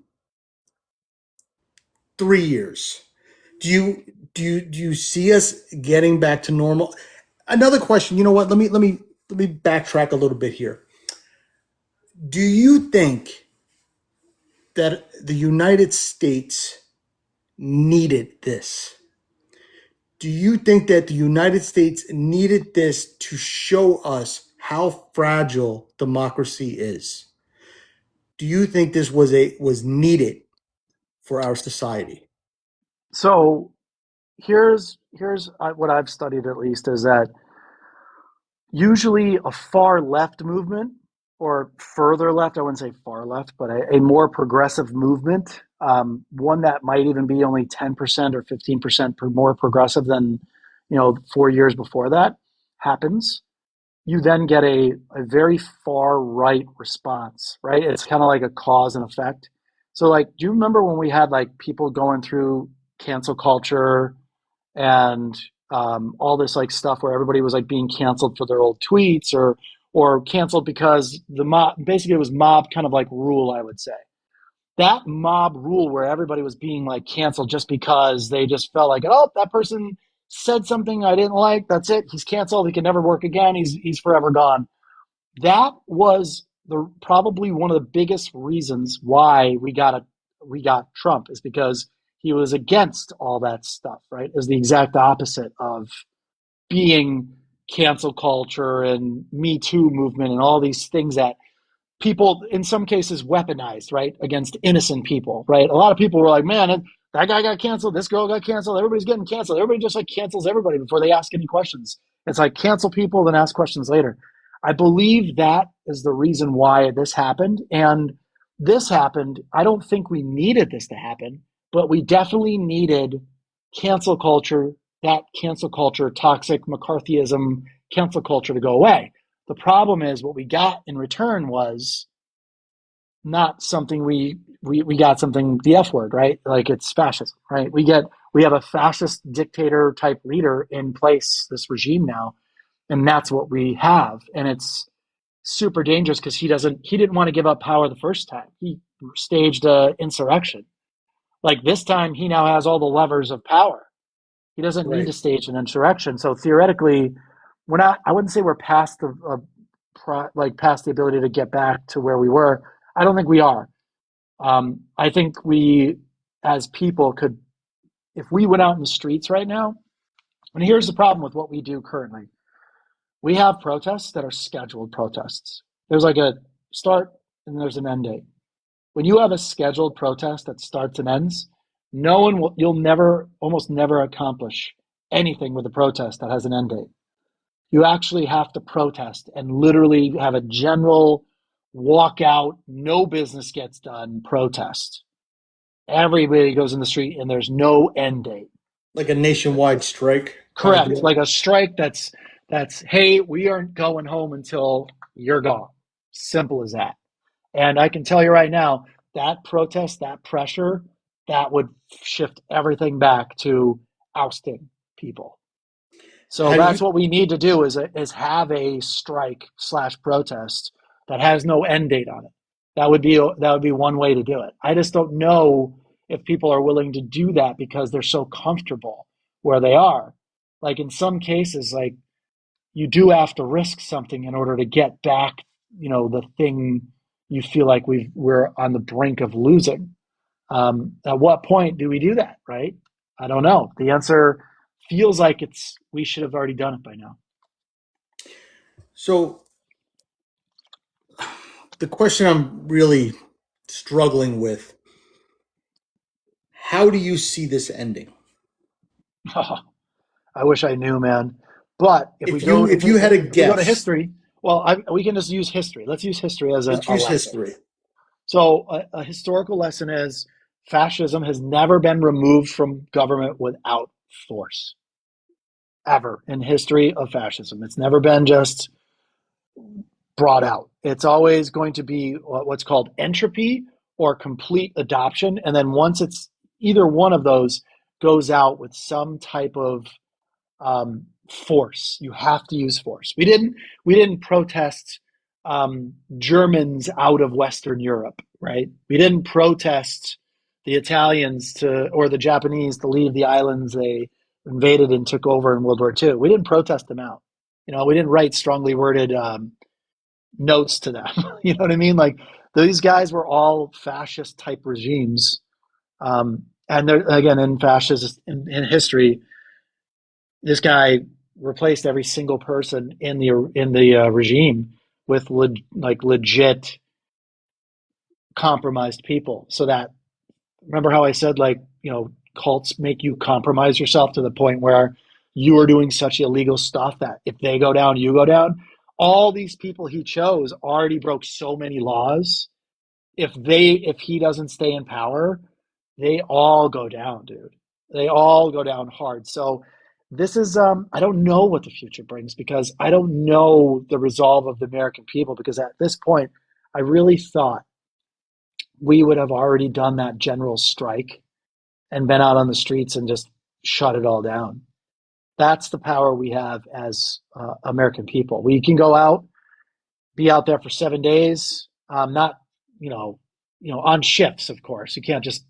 3 years? Do you see us getting back to normal? Another question. You know what? Let me backtrack a little bit here. Do you think that the United States needed this? Do you think that the United States needed this to show us how fragile democracy is? Do you think this was needed for our society? So here's what I've studied at least is that usually a far left movement or further left, I wouldn't say far left, but a more progressive movement, one that might even be only 10% or 15% more progressive than 4 years before that happens, you then get a very far right response, right? It's kind of like a cause and effect. So like, do you remember when we had like people going through cancel culture and all this like stuff where everybody was like being canceled for their old tweets or canceled because the mob, basically it was mob kind of like rule, I would say. That mob rule where everybody was being like canceled just because they just felt like, oh, that person said something I didn't like. That's it. He's canceled. He can never work again. He's forever gone. That was the probably one of the biggest reasons why we got Trump is because he was against all that stuff, right? Is the exact opposite of being cancel culture and Me Too movement and all these things that people in some cases weaponized, right, against innocent people, right? A lot of people were like, man, that guy got canceled, this girl got canceled, everybody's getting canceled. Everybody just like cancels everybody before they ask any questions. It's like cancel people, then ask questions later. I believe that is the reason why this happened. And this happened. I don't think we needed this to happen, but we definitely needed cancel culture, that cancel culture, toxic McCarthyism, cancel culture to go away. The problem is what we got in return was not something we got something the F word, right? Like it's fascism, right? We have a fascist dictator type leader in place, this regime now, and that's what we have. And it's super dangerous because he didn't want to give up power the first time. He staged a insurrection. Like this time he now has all the levers of power. He doesn't need Right. to stage an insurrection. So theoretically, we're not. I wouldn't say we're past like past the ability to get back to where we were. I don't think we are. I think we, as people, could if we went out in the streets right now. And here's the problem with what we do currently: we have protests that are scheduled protests. There's like a start and there's an end date. When you have a scheduled protest that starts and ends, no one will. You'll never, almost never accomplish anything with a protest that has an end date. You actually have to protest and literally have a general walkout, no business gets done protest. Everybody goes in the street and there's no end date. Like a nationwide strike kind of Correct. deal. Like a strike that's hey, we aren't going home until you're gone. Simple as that. And I can tell you right now, that protest, that pressure, that would shift everything back to ousting people. So How do that's you what we need to do is have a strike slash protest that has no end date on it. That would be one way to do it. I just don't know if people are willing to do that because they're so comfortable where they are. Like in some cases, like you do have to risk something in order to get back, the thing you feel like we're on the brink of losing. At what point do we do that, right? I don't know. The answer feels like we should have already done it by now. so the question I'm really struggling with, how do you see this ending? I wish I knew, man. But if we If go you if if we you had a if we go to guess, history, well, we can just use history. Let's use history as let's a use lesson. history. So a historical lesson is fascism has never been removed from government without force, ever in history of fascism. It's never been just brought out. It's always going to be what's called entropy or complete adoption. And then once it's either one of those goes out with some type of force, you have to use force. We didn't protest Germans out of Western Europe, right? We didn't protest the Italians to or the Japanese to leave the islands they invaded and took over in World War II. We didn't protest them out. We didn't write strongly worded notes to them. You know what I mean? Like these guys were all fascist type regimes, and they're again in fascist in history. This guy replaced every single person in the regime with legit compromised people. So that remember how I said cults make you compromise yourself to the point where you are doing such illegal stuff that if they go down, you go down. All these people he chose already broke so many laws. If he doesn't stay in power, they all go down, dude. They all go down hard. So this is I don't know what the future brings because I don't know the resolve of the American people because at this point I really thought we would have already done that general strike and been out on the streets and just shut it all down. That's the power we have as American people. We can go out, be out there for 7 days, not on shifts, of course. You can't just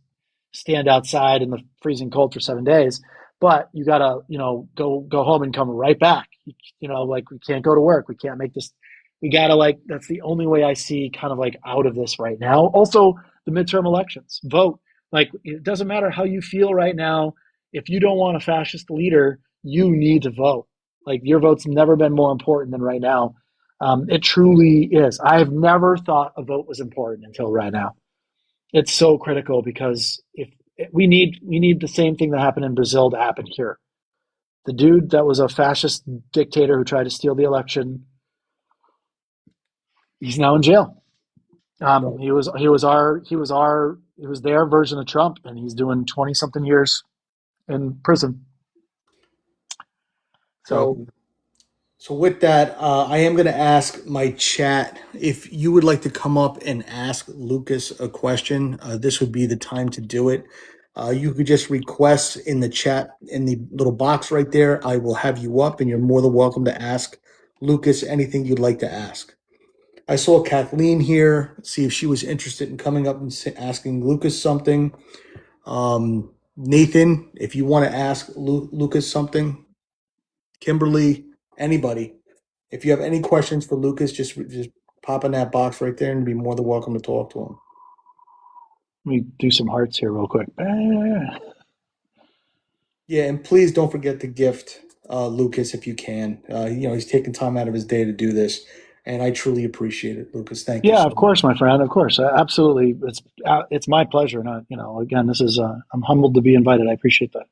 stand outside in the freezing cold for 7 days, but you gotta go home and come right back. Like we can't go to work. We can't make this. We gotta that's the only way I see kind of out of this right now. Also, the midterm elections, vote. Like it doesn't matter how you feel right now. If you don't want a fascist leader, you need to vote. Like your vote's never been more important than right now. It truly is. I have never thought a vote was important until right now. It's so critical because if we need the same thing that happened in Brazil to happen here. The dude that was a fascist dictator who tried to steal the election, he's now in jail. He was their version of Trump, and he's doing 20 something years in prison. So, So so with that, I am going to ask my chat if you would like to come up and ask Lucas a question. This would be the time to do it. You could just request in the chat in the little box right there. I will have you up, and you're more than welcome to ask Lucas anything you'd like to ask. I saw Kathleen here. See if she was interested in coming up and asking Lucas something. Nathan, if you want to ask Lucas something, Kimberly, anybody. If you have any questions for Lucas, just pop in that box right there and be more than welcome to talk to him. let me do some hearts here real quick. Yeah, and please don't forget to gift Lucas if you can. He's taking time out of his day to do this, and I truly appreciate it, Lucas. Thank you Yeah, so of much. course, my friend. Of course, absolutely. It's my pleasure. Not again, this is I'm humbled to be invited. I appreciate that.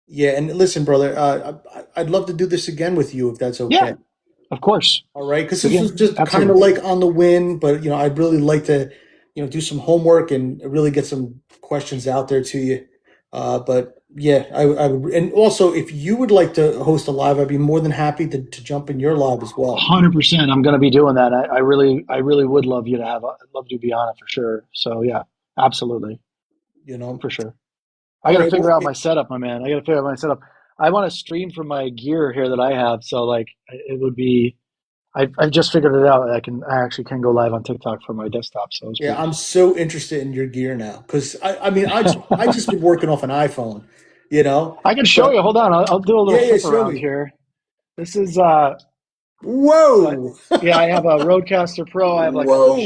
Yeah, and listen, brother, I'd love to do this again with you if that's Yeah, okay. of course. All right, because this was Again, just kind of absolutely. like on the win, but I'd really like to, do some homework and really get some questions out there to you. But yeah, I would, and also if you would like to host a live, I'd be more than happy to jump in your live as well. 100%. I'm going to be doing that. I really would love you to I'd love you to be on it for sure. So yeah, absolutely, You know. for sure. I All got to right. figure Well, out my setup, my man. I got to figure out my setup. I want to stream from my gear here that I have. So it would be. I've just figured it out. I actually can go live on TikTok from my desktop. So it's yeah, pretty I'm cool. so interested in your gear now because I mean, I just been working off an iPhone, you know. I can show But you. Hold on. I'll do a little yeah, flip show around me. here. This is so Whoa, yeah, I have a Rodecaster Pro. I have like a whoa.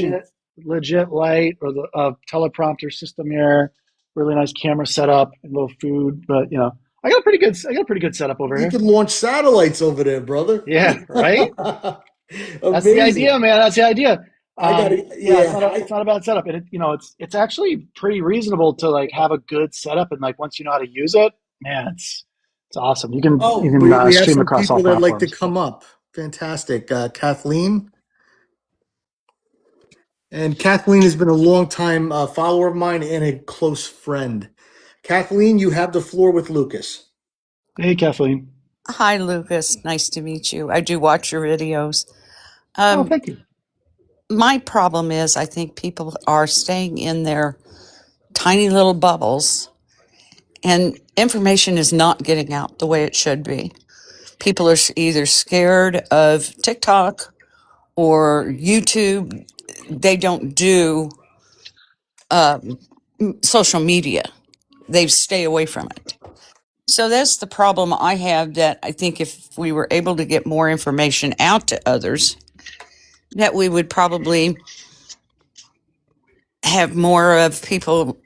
legit light or the teleprompter system here. Really nice camera setup, a little food, but I got a pretty good setup over You here. could launch satellites over there, brother. Yeah, right. That's the idea, Amazing. man. That's the idea. I got to, Yeah, it's yeah. not a bad setup, and it's actually pretty reasonable to have a good setup, and once you know how to use it, man, it's awesome. You can Oh, you can we have stream some across all people that like to platforms. come up. Fantastic. Kathleen. And Kathleen has been a long time follower of mine and a close friend. Kathleen, you have the floor with Lucas. Hey, Kathleen. Hi, Lucas. Nice to meet you. I do watch your videos. Oh, Um, thank you. my problem is, I think people are staying in their tiny little bubbles, and information is not getting out the way it should be. People are either scared of TikTok or YouTube, they don't do social media. They stay away from it. So that's the problem I have, that I think if we were able to get more information out to others, that we would probably have more of people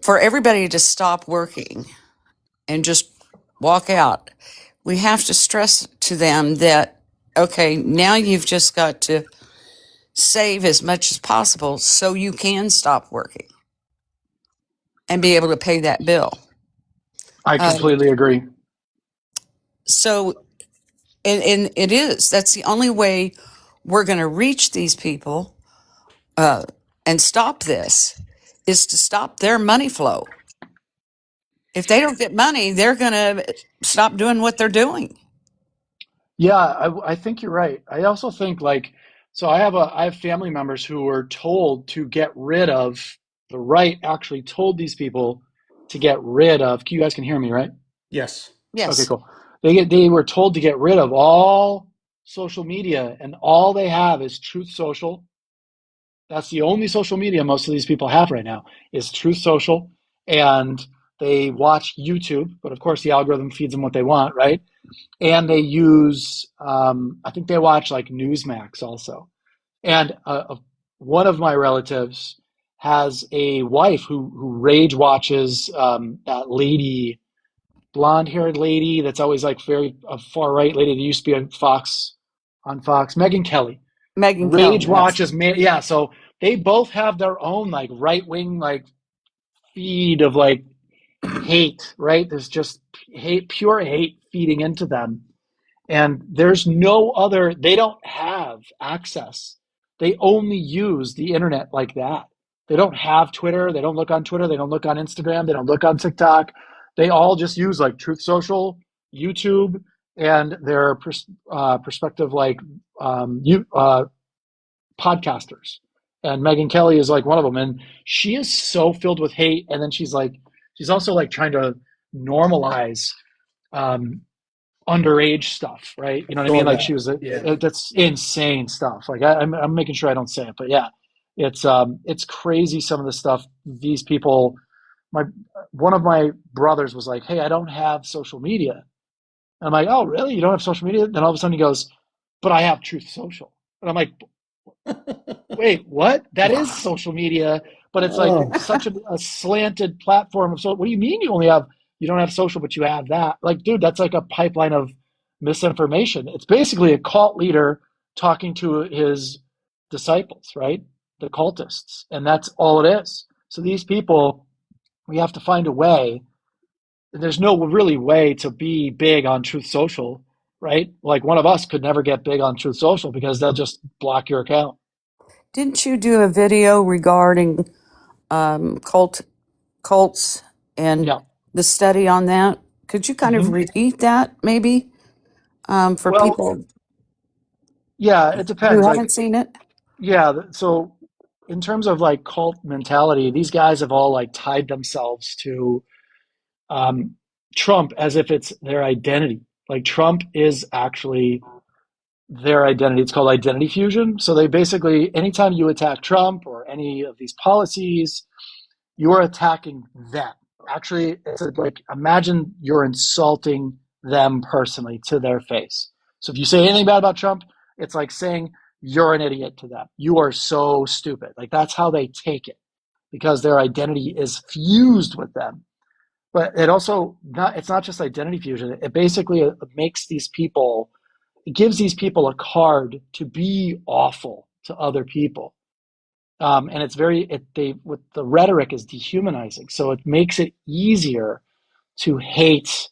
for everybody to stop working and just walk out. We have to stress to them that, okay, now you've just got to save as much as possible so you can stop working and be able to pay that bill. I completely agree. So, and it is, that's the only way we're going to reach these people and stop this, is to stop their money flow. If they don't get money, they're going to stop doing what they're doing. Yeah, I think you're right. I also think like, so I have family members who were told to get rid of, the right actually told these people to get rid of, you guys can hear me, right? Yes. Okay, Yes. cool. They were told to get rid of all social media, and all they have is Truth Social. That's the only social media most of these people have right now, is Truth Social, and they watch YouTube, but of course the algorithm feeds them what they want, right? And they use, I think they watch like Newsmax also. And one of my relatives has a wife who rage watches that lady, blonde-haired lady that's always like very a far right lady that used to be on Fox, Megyn Kelly. Megan Kelly, Rage yes. watches, yeah. So they both have their own like right-wing like feed of like hate, right? There's just hate, pure hate feeding into them. And there's no other, they don't have access. They only use the internet like that. They don't have Twitter. They don't look on Twitter. They don't look on Instagram. They don't look on TikTok. They all just use like Truth Social, YouTube, and their perspective like podcasters. And Megyn Kelly is like one of them. And she is so filled with hate. And then she's also like trying to normalize um, underage stuff, right? You know what I Saw mean? Like she that. was, Yeah. that's insane stuff. Like I'm making sure I don't say it, but yeah, it's crazy. Some of the stuff these people, my, one of my brothers was like, "Hey, I don't have social media." And I'm like, "Oh, really? You don't have social media?" Then all of a sudden he goes, "But I have Truth Social." And I'm like, wait, what? That is social media, but it's like Oh, such a slanted platform of so. What do you mean you don't have social, but you have that? Like, dude, that's like a pipeline of misinformation. It's basically a cult leader talking to his disciples, right? The cultists, and that's all it is. So these people, we have to find a way. There's no really way to be big on Truth Social, right? Like one of us could never get big on Truth Social because they'll just block your account. Didn't you do a video regarding cults and Yeah. the study on that? Could you kind of Mhm. repeat that maybe for Well, people yeah, it who depends. haven't Like, seen it? yeah, so in terms of like cult mentality, these guys have all like tied themselves to um, Trump as if it's their identity. Like, Trump is actually their identity. It's called identity fusion. So they basically, anytime you attack Trump or any of these policies, you're attacking them. Actually, it's like, imagine you're insulting them personally to their face. So if you say anything bad about Trump, it's like saying you're an idiot to them. You are so stupid. Like, that's how they take it because their identity is fused with them. But it also it's not just identity fusion. It basically makes these people, it gives these people a card to be awful to other people. And it's very they with the rhetoric is dehumanizing, so it makes it easier to hate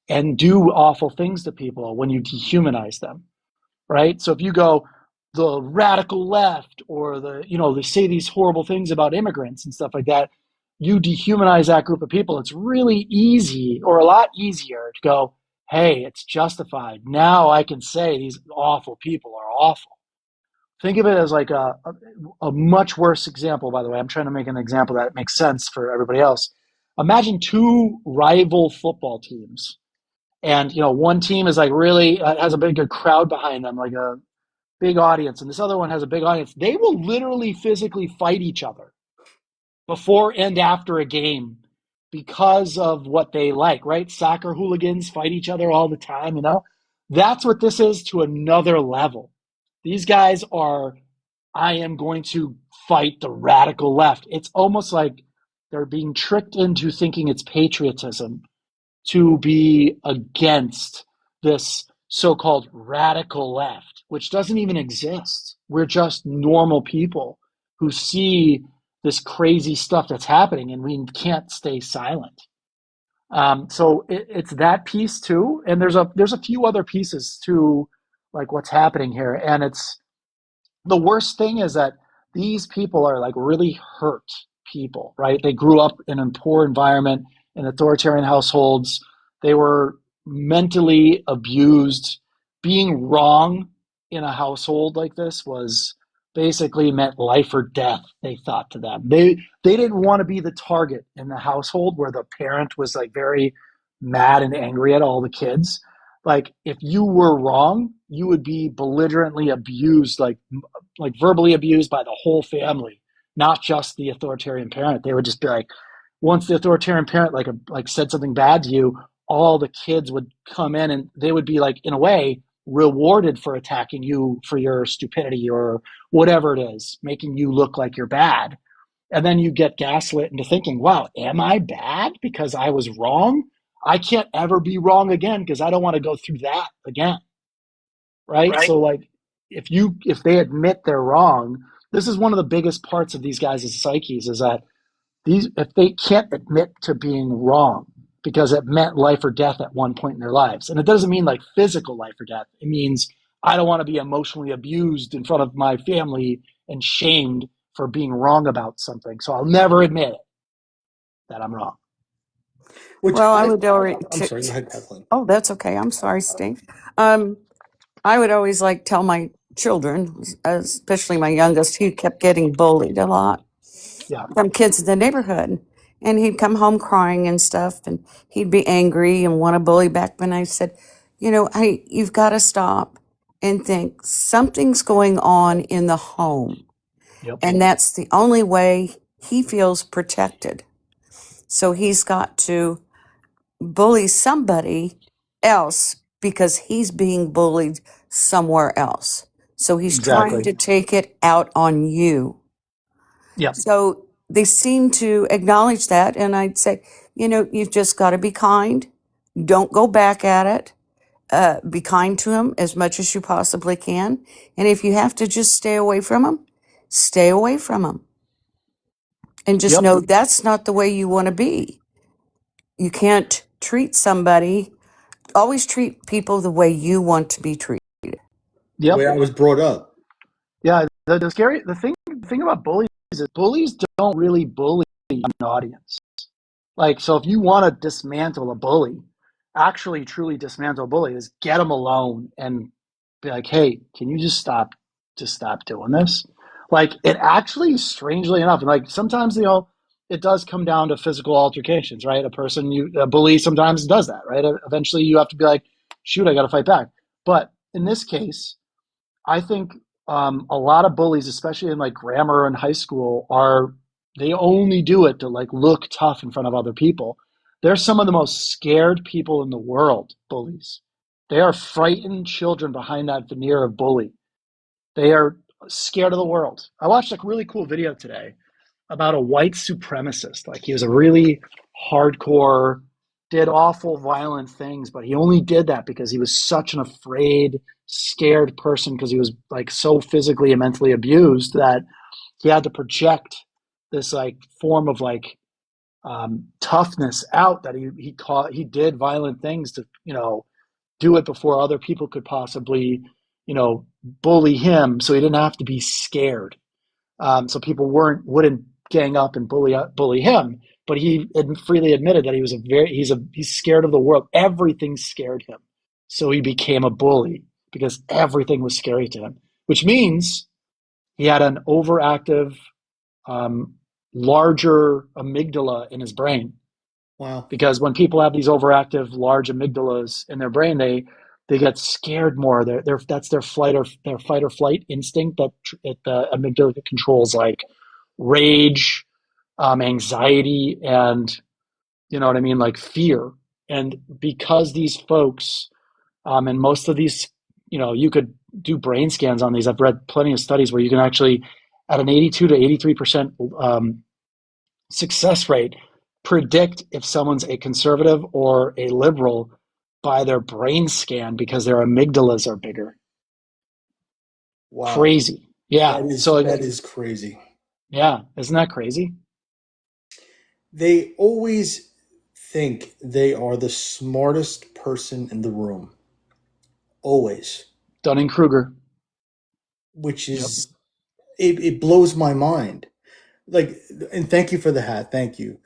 and do awful things to people when you dehumanize them, right? So if you go the radical left, or they say these horrible things about immigrants and stuff like that, you dehumanize that group of people. It's really easy, or a lot easier, to go, hey, it's justified, now I can say these awful people are awful. Think of it as like a much worse example, by the way. I'm trying to make an example that makes sense for everybody else. Imagine two rival football teams, And one team is like really has a big good crowd behind them, like a big audience, and this other one has a big audience. They will literally physically fight each other before and after a game because of what they like, right? Soccer hooligans fight each other all the time, That's what this is to another level. These guys are, I am going to fight the radical left. It's almost like they're being tricked into thinking it's patriotism to be against this so-called radical left, which doesn't even exist. We're just normal people who see this crazy stuff that's happening, and we can't stay silent. So it's that piece too, and there's a few other pieces to like what's happening here, and it's the worst thing is that these people are like really hurt people, right? They grew up in a poor environment, in authoritarian households. They were mentally abused. Being wrong in a household like this was basically meant life or death, they thought to them. They didn't want to be the target in the household where the parent was like very mad and angry at all the kids. Like if you were wrong, you would be belligerently abused, like verbally abused by the whole family, not just the authoritarian parent. They would just be like, once the authoritarian parent like said something bad to you, all the kids would come in and they would be like, in a way, rewarded for attacking you for your stupidity or whatever it is, making you look like you're bad. And then you get gaslit into thinking, wow, am I bad because I was wrong? I can't ever be wrong again because I don't want to go through that again. Right? Right. So like if they admit they're wrong, this is one of the biggest parts of these guys' psyches is that if they can't admit to being wrong because it meant life or death at one point in their lives. And it doesn't mean like physical life or death. It means I don't want to be emotionally abused in front of my family and shamed for being wrong about something. So I'll never admit that I'm wrong. Which Well, I would I'm sorry, go ahead, Kathleen. oh, that's okay. I'm sorry, Steve. Um, I would always like tell my children, especially my youngest, he kept getting bullied a lot Yeah. from kids in the neighborhood. And he'd come home crying and stuff, and he'd be angry and want to bully back. When I said, hey, you've got to stop and think something's going on in the home. Yep. And that's the only way he feels protected. So he's got to bully somebody else because he's being bullied somewhere else. So he's trying Exactly. to take it out on you. Yep. So they seem to acknowledge that. And I'd say, you've just got to be kind. Don't go back at it. Be kind to him as much as you possibly can. And if you have to just stay away from him, stay away from him. And just Yep. know that's not the way you want to be. You can't treat somebody, always treat people the way you want to be treated. The Yep. way I was brought up. Yeah. The thing about bullies is bullies don't really bully an audience. Like, so if you want to dismantle a bully, actually truly dismantle a bully, is get them alone and be like, hey, can you just stop doing this? Like, it actually, strangely enough, and like sometimes, it does come down to physical altercations, right? A bully sometimes does that, right? Eventually you have to be like, shoot, I got to fight back. But in this case, I think a lot of bullies, especially in like grammar and high school, they only do it to like look tough in front of other people. They're some of the most scared people in the world, bullies. They are frightened children behind that veneer of bully. They are scared of the world. I watched a really cool video today about a white supremacist. Like he was a really hardcore, did awful violent things, but he only did that because he was such an afraid, scared person because he was like so physically and mentally abused that he had to project this like form of like toughness out that he did violent things to do it before other people could possibly bully him, so he didn't have to be scared. So people wouldn't gang up and bully him. But he freely admitted that he's scared of the world. Everything scared him, so he became a bully because everything was scary to him. Which means he had an overactive, larger amygdala in his brain, Wow. because when people have these overactive large amygdalas in their brain, they get scared more. That's their fight or flight instinct that the amygdala controls, like rage, anxiety, and you know what I mean, like fear. And because these folks, and most of these, you could do brain scans on these. I've read plenty of studies where you can actually, at an 82 to 83% success rate, predict if someone's a conservative or a liberal by their brain scan because their amygdalas are bigger. Wow. Crazy. Yeah. So, That is crazy. yeah, isn't that crazy? They always think they are the smartest person in the room. Always. Dunning-Kruger. Which Yep. is, it blows my mind. Like, and thank you for the hat. Thank you.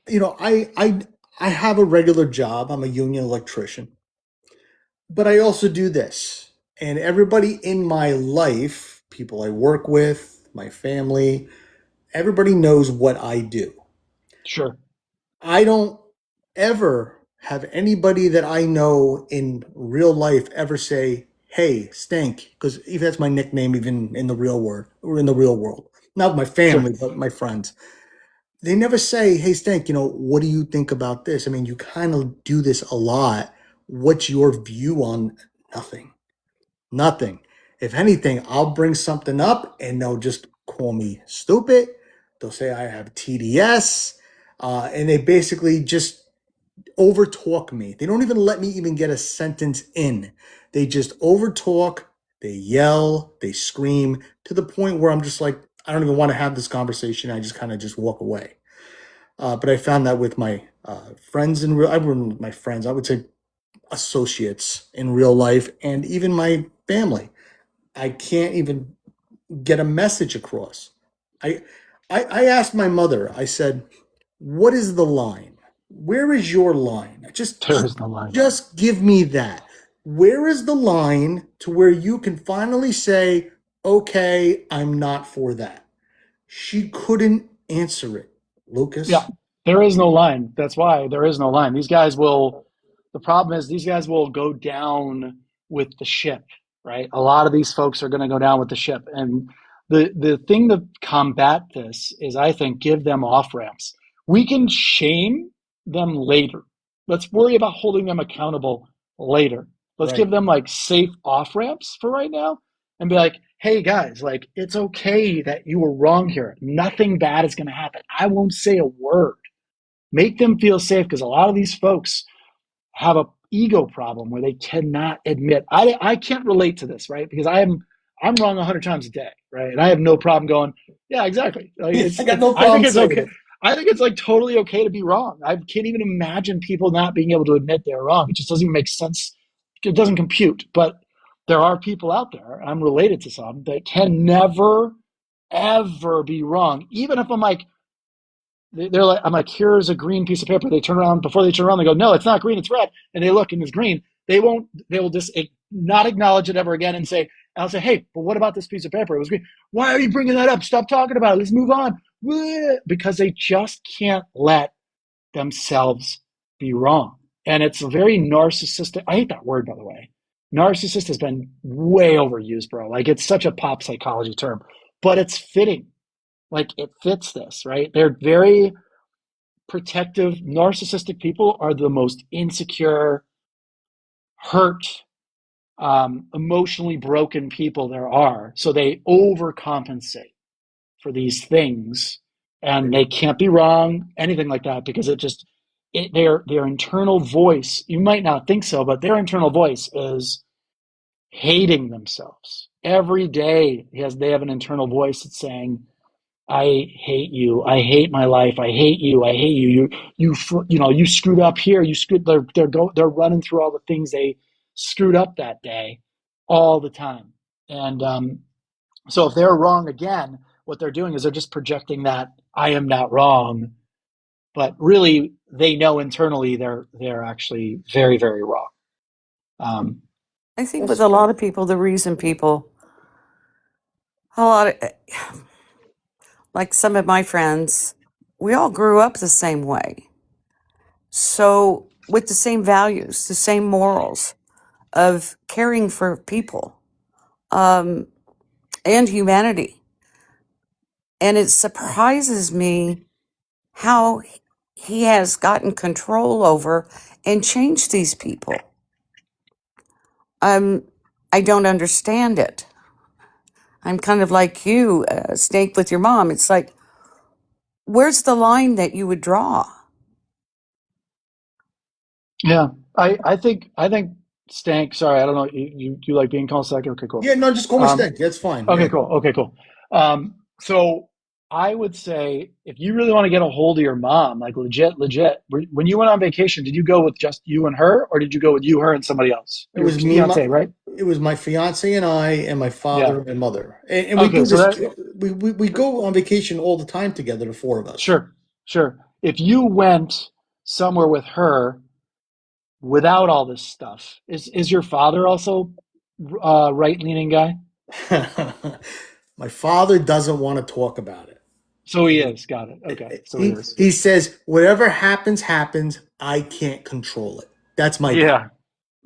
You know, I have a regular job. I'm a union electrician, but I also do this. And everybody in my life, people I work with, my family, everybody knows what I do. Sure. I don't ever have anybody that I know in real life ever say, "Hey, Stank," because even that's my nickname, even in the real world or in the real world. Not my Sure. family, but my friends. They never say, "Hey, Stank, what do you think about this?" I mean, you kind of do this a lot. What's your view on nothing? Nothing. If anything, I'll bring something up and they'll just call me stupid. They'll say I have TDS. And they basically just overtalk me. They don't even let me even get a sentence in. They just overtalk, they yell, they scream to the point where I'm just like, I don't even want to have this conversation. I just kind of just walk away. But I found that with my friends in real, I wouldn't with my friends, I would say associates in real life, and even my family. I can't even get a message across. I, I asked my mother. I said, "What is the line? Where is your line? There is no line. Just give me that. Where is the line to where you can finally say, okay, I'm not for that?" She couldn't answer it, Yeah, Lucas. there is no line. That's why there is no line. The problem is these guys will go down with the ship, right? A lot of these folks are going to go down with the ship. And the thing to combat this is, I think, give them off ramps. We can shame them later. Let's worry about holding them accountable later. Let's give Right. them like safe off ramps for right now and be like, hey guys, like it's okay that you were wrong here. Nothing bad is going to happen. I won't say a word. Make them feel safe because a lot of these folks have a ego problem where they cannot admit. I can't relate to this, right? Because I'm wrong 100 times a day, right? And I have no problem going, yeah, exactly. Like I got no I think problem it's saying okay. it. I think it's like totally okay to be wrong. I can't even imagine people not being able to admit they're wrong. It just doesn't even make sense. It doesn't compute. But there are people out there, I'm related to some, that can never, ever be wrong. Even if I'm like, I'm like, here's a green piece of paper. They turn around, before they turn around, they go, no, it's not green, it's red. And they look and it's green. They will just not acknowledge it ever again and say, I'll say, hey, but what about this piece of paper? It was green. Why are you bringing that up? Stop talking about it. Let's move on. Because they just can't let themselves be wrong. And it's a very narcissistic. I hate that word, by the way. Narcissist has been way overused, bro. Like it's such a pop psychology term, but it's fitting. Like it fits this, right? They're very protective. Narcissistic people are the most insecure, hurt, emotionally broken people there are. So they overcompensate for these things, and Right. they can't be wrong, anything like that, because their internal voice. You might not think so, but their internal voice is hating themselves every day. They have an internal voice that's saying, I hate you. I hate my life. I hate you. I hate you. You screwed up here. You screwed. They're running through all the things they screwed up that day, all the time. And so if they're wrong again, what they're doing is they're just projecting that I am not wrong, but really they know internally they're actually very, very wrong. Um, I think with Also, a lot of people, the reason people, a lot of, like some of my friends, we all grew up the same way. So, with the same values, the same morals of caring for people and humanity. And it surprises me how he has gotten control over and changed these people. I don't understand it. I'm kind of like you, Snake, with your mom. It's like, where's the line that you would draw? Yeah, I think Stank. Sorry, I don't know. You like being called second? Okay, cool. Yeah, no, just call me Um, Stank. That's fine. okay, Yeah. cool. Okay, cool. So I would say if you really want to get a hold of your mom, like legit, when you went on vacation, did you go with just you and her, or did you go with you, her, and somebody else? It Your was me, fiance, right? it was my fiance and I, and my Yeah. father and mother. And we Okay, do so this, that we go on vacation all the time together, the four of us. sure, sure. If you went somewhere with her without all this stuff, is your father also right leaning guy? My father doesn't want to talk about it. So he is. Got it. Okay. So he is. He says, whatever happens, happens. I can't control it. That's my dad. Yeah.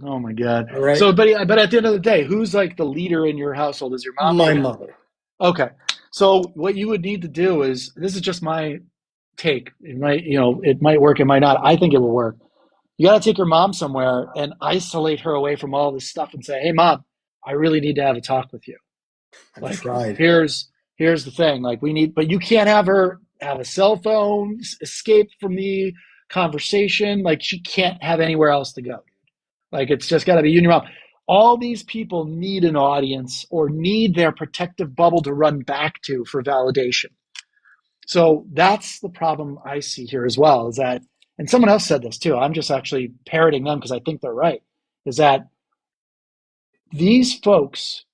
Oh my God. All right. So, but at the end of the day, who's like the leader in your household? Is your mom or My your dad? mother. Okay. So what you would need to do is, this is just my take. It might work, it might not. I think it will work. You got to take your mom somewhere and isolate her away from all this stuff and say, "Hey, mom, I really need to have a talk with you. I've Like, tried. here's the thing. Like, but you can't have her have a cell phone, escape from the conversation. Like, she can't have anywhere else to go. Like, it's just got to be you and your mom. All these people need an audience or need their protective bubble to run back to for validation. So that's the problem I see here as well, is that, and someone else said this too, I'm just actually parroting them because I think they're right, is that these folks,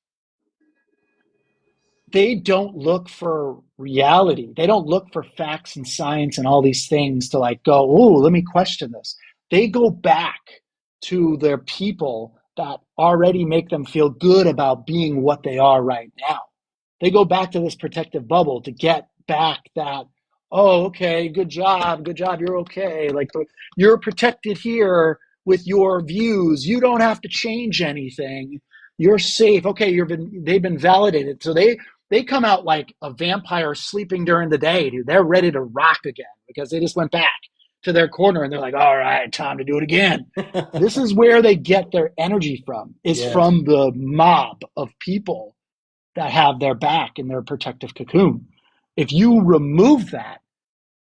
they don't look for reality. They don't look for facts and science and all these things to like go, oh, let me question this. They go back to their people that already make them feel good about being what they are right now. They go back to this protective bubble to get back that, oh, okay, good job, you're okay. Like, you're protected here with your views. You don't have to change anything. You're safe. Okay, they've been validated. So they come out like a vampire sleeping during the day, dude. They're ready to rock again because they just went back to their corner and they're like, all right, time to do it again. This is where they get their energy from, is Yes. from the mob of people that have their back in their protective cocoon. If you remove that,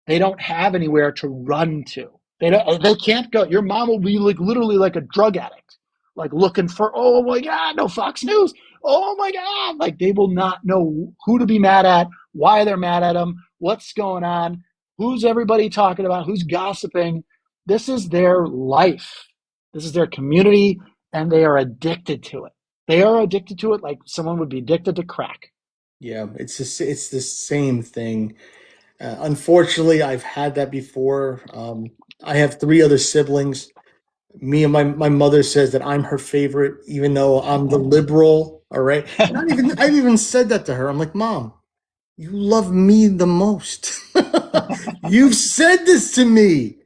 they don't have anywhere to run to. They can't go. Your mom will be like literally like a drug addict, like looking for, oh my God, no Fox News. Oh my God. Like, they will not know who to be mad at, why they're mad at them, what's going on, who's everybody talking about, who's gossiping. This is their life. This is their community, and they are addicted to it. They are addicted to it like someone would be addicted to crack. Yeah, it's the same thing. Unfortunately, I've had that before. I have three other siblings. Me and my mother says that I'm her favorite, even though I'm the liberal. All right, and I've even said that to her. I'm like, Mom, you love me the most. You've said this to me.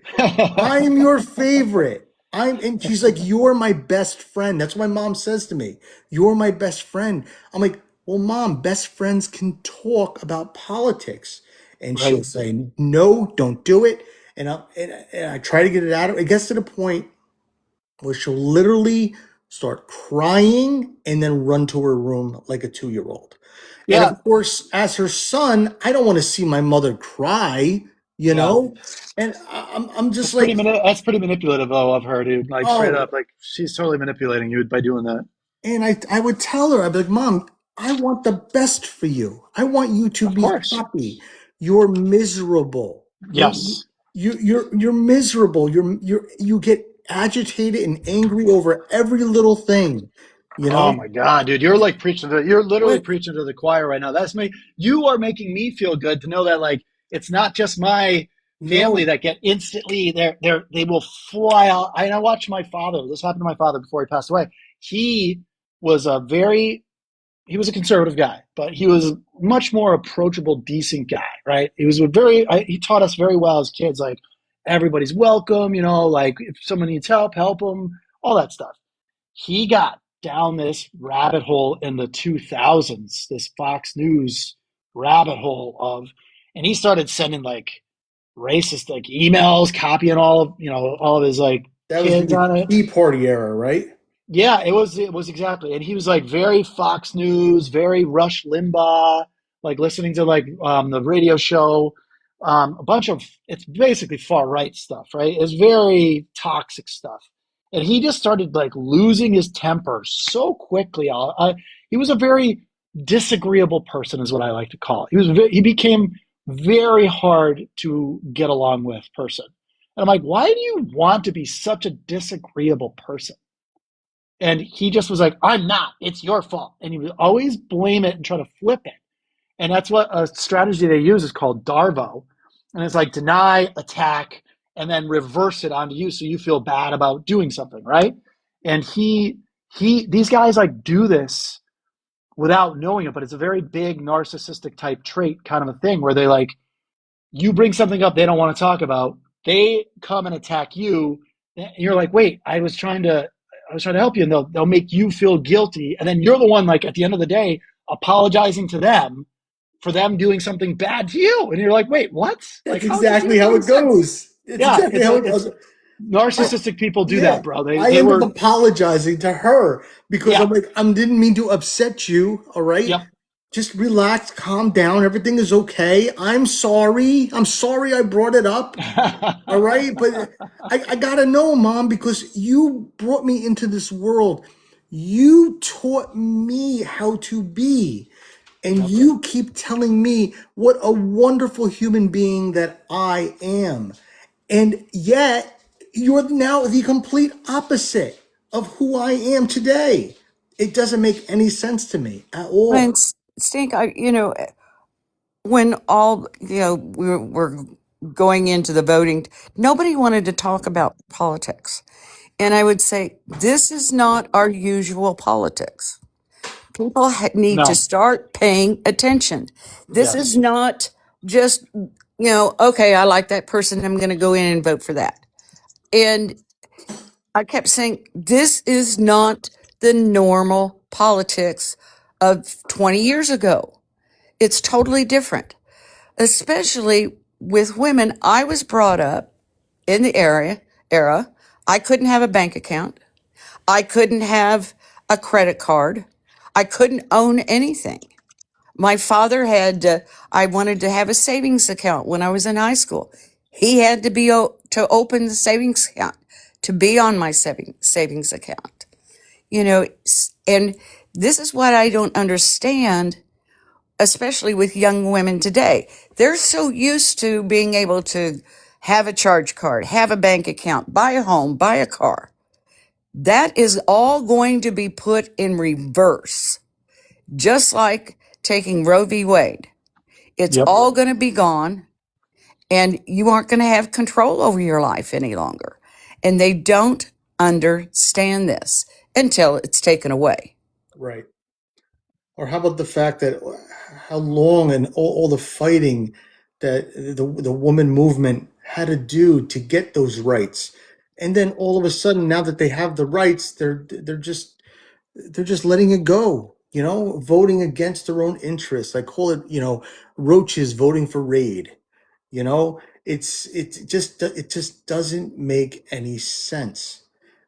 I'm your favorite. And she's like, you're my best friend. That's what my mom says to me. You're my best friend. I'm like, well, Mom, best friends can talk about politics. And she'll Right. say, no, don't do it. And I try to get it out of it. It gets to the point where she'll literally start crying and then run to her room like a 2-year-old. And Yeah. of course, as her son, I don't want to see my mother cry, you Yeah. know? And I'm just like, That's pretty manipulative though of her, dude. Like, straight oh, up, like she's totally manipulating you by doing that. and I would tell her, I'd be like, Mom, I want the best for you. I want you to Of be course. happy. You're miserable. Yes. You're miserable. You get agitated and angry over every little thing, you Oh know? my God, dude. You're literally What? preaching to the choir right now. That's me. You are making me feel good to know that, like, it's not just my family No. that get instantly they will fly out. I watched my father. This happened to my father before he passed away. He was a very he was a conservative guy, but he was much more approachable, decent guy, right? He was a very, he taught us very well as kids, like everybody's welcome, like if someone needs help, help them, all that stuff. He got down this rabbit hole in the 2000s, this Fox News rabbit hole and he started sending like racist like emails, copying all of his like That was kids the on it. Tea Party era, right? Yeah, it was exactly. And he was like very Fox News, very Rush Limbaugh, like listening to like the radio show, a bunch of it's basically far right stuff, right? It's very toxic stuff. And he just started like losing his temper so quickly. He was a very disagreeable person, is what I like to call it. He became very hard to get along with person. And I'm like, why do you want to be such a disagreeable person? And he just was like, I'm not, it's your fault. And he would always blame it and try to flip it. And that's what a strategy they use is called Darvo. And it's like deny, attack, and then reverse it onto you so you feel bad about doing something, right? And these guys like do this without knowing it, but it's a very big narcissistic type trait kind of a thing where they like, you bring something up they don't want to talk about, they come and attack you, and you're like, wait, I was trying to help you, and they'll make you feel guilty, and then you're the one like at the end of the day apologizing to them for them doing something bad to you, and you're like, wait, what? Like, That's how is this exactly even how making it sense? goes. It's Yeah, exactly how it it's goes. I, narcissistic people do yeah, that, bro. I They end up were, apologizing to her because yeah, I'm like, I didn't mean to upset you. All right. yep. Just relax, calm down. Everything is okay. I'm sorry. I'm sorry I brought it up. All right. But I got to know, Mom, because you brought me into this world. You taught me how to be. And Yep. you keep telling me what a wonderful human being that I am. And yet, you're now the complete opposite of who I am today. It doesn't make any sense to me at And all. Stink, when all, we're going into the voting, nobody wanted to talk about politics. And I would say, this is not our usual politics. People need to No. start paying attention. This is Yes. not just, okay, I like that person, I'm going to go in and vote for that. And I kept saying, this is not the normal politics of 20 years ago. It's totally different, especially with women. I was brought up in the era. I couldn't have a bank account. I couldn't have a credit card. I couldn't own anything. My father I wanted to have a savings account when I was in high school. He had to to open the savings account to be on my savings account. And this is what I don't understand, especially with young women today. They're so used to being able to have a charge card, have a bank account, buy a home, buy a car. That is all going to be put in reverse, just like taking Roe v. Wade. It's Yep. all going to be gone, and you aren't going to have control over your life any longer. And they don't understand this until it's taken away. Right. Or how about the fact that how long and all the fighting that the woman movement had to do to get those rights. And then all of a sudden, now that they have the rights, they're just letting it go, voting against their own interests. I call it, roaches voting for Raid. It just doesn't make any sense.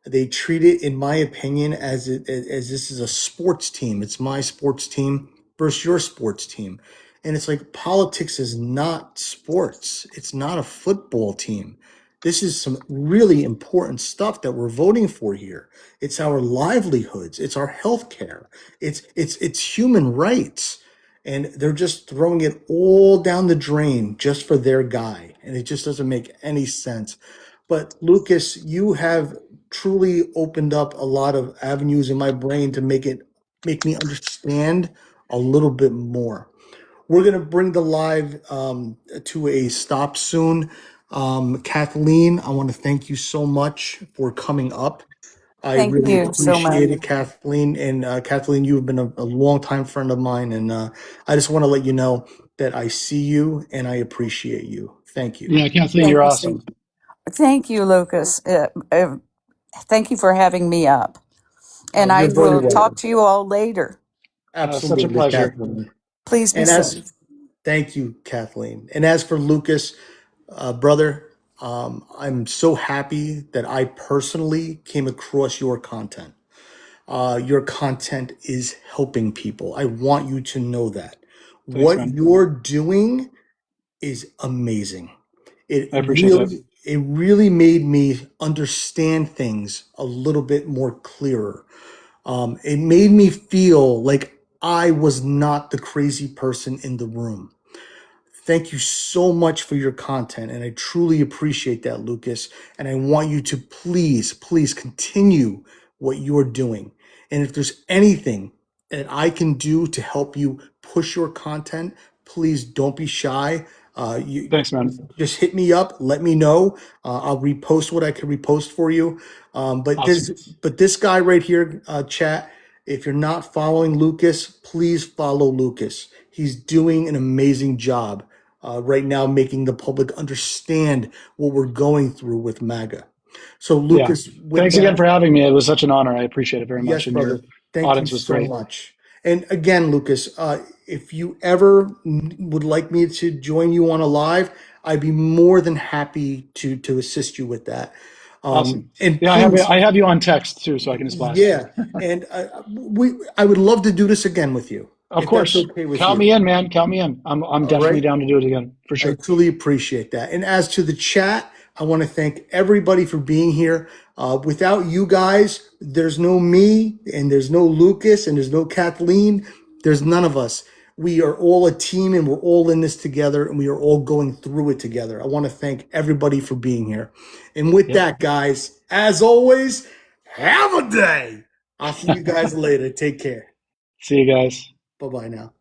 They treat it, in my opinion, as this is a sports team. It's my sports team versus your sports team. And it's like politics is not sports. It's not a football team. This is some really important stuff that we're voting for here. It's our livelihoods. It's our health care. It's human rights. And they're just throwing it all down the drain just for their guy. And it just doesn't make any sense. But Lucas, you have truly opened up a lot of avenues in my brain to make me understand a little bit more. We're gonna bring the live to a stop soon. Kathleen, I want to thank you so much for coming up. I Thank really you so much. appreciate it, Kathleen. And Kathleen, you've been a longtime friend of mine. And I just want to let you know that I see you and I appreciate you. Thank you. Yeah, Kathleen, Thank you're you, Steve. awesome. Thank you, Lucas. Thank you for having me up. And I You're very will talk welcome. to you all later. Such a Absolutely, pleasure. Kathleen. Please be And as safe. thank you, Kathleen. And as for Lucas, brother, I'm so happy that I personally came across your content. Your content is helping people. I want you to know that. Thanks, What man. you're doing is amazing. It I appreciate that. really made me understand things a little bit more clearer. It made me feel like I was not the crazy person in the room. Thank you so much for your content, and I truly appreciate that, Lucas. And I want you to please continue what you're doing. And if there's anything that I can do to help you push your content, please don't be shy. You Thanks, man. just hit me up, let me know. I'll repost what I can repost for you. Awesome. But this guy right here, chat. If you're not following Lucas, please follow Lucas. He's doing an amazing job right now, making the public understand what we're going through with MAGA. So, Yeah. Lucas, with Thanks again that, for having me. It was such an honor. I appreciate it very yes, much. And your brother. Thank you audience was so great. much. And again, Lucas, if you ever would like me to join you on a live, I'd be more than happy to assist you with that. Awesome. And Yeah, please, I have you on text too, so I can just blast. yeah, and I would love to do this again with you, Of if that's course. okay with Count you. me in, man. Count me in. I'm All definitely right. down to do it again for I sure. truly appreciate that. And as to the chat, I want to thank everybody for being here. Without you guys, there's no me, and there's no Lucas, and there's no Kathleen. There's none of us. We are all a team, and we're all in this together, and we are all going through it together. I want to thank everybody for being here. And with Yep. that, guys, as always, have a day. I'll see you guys later. Take care. See you guys. Bye bye now.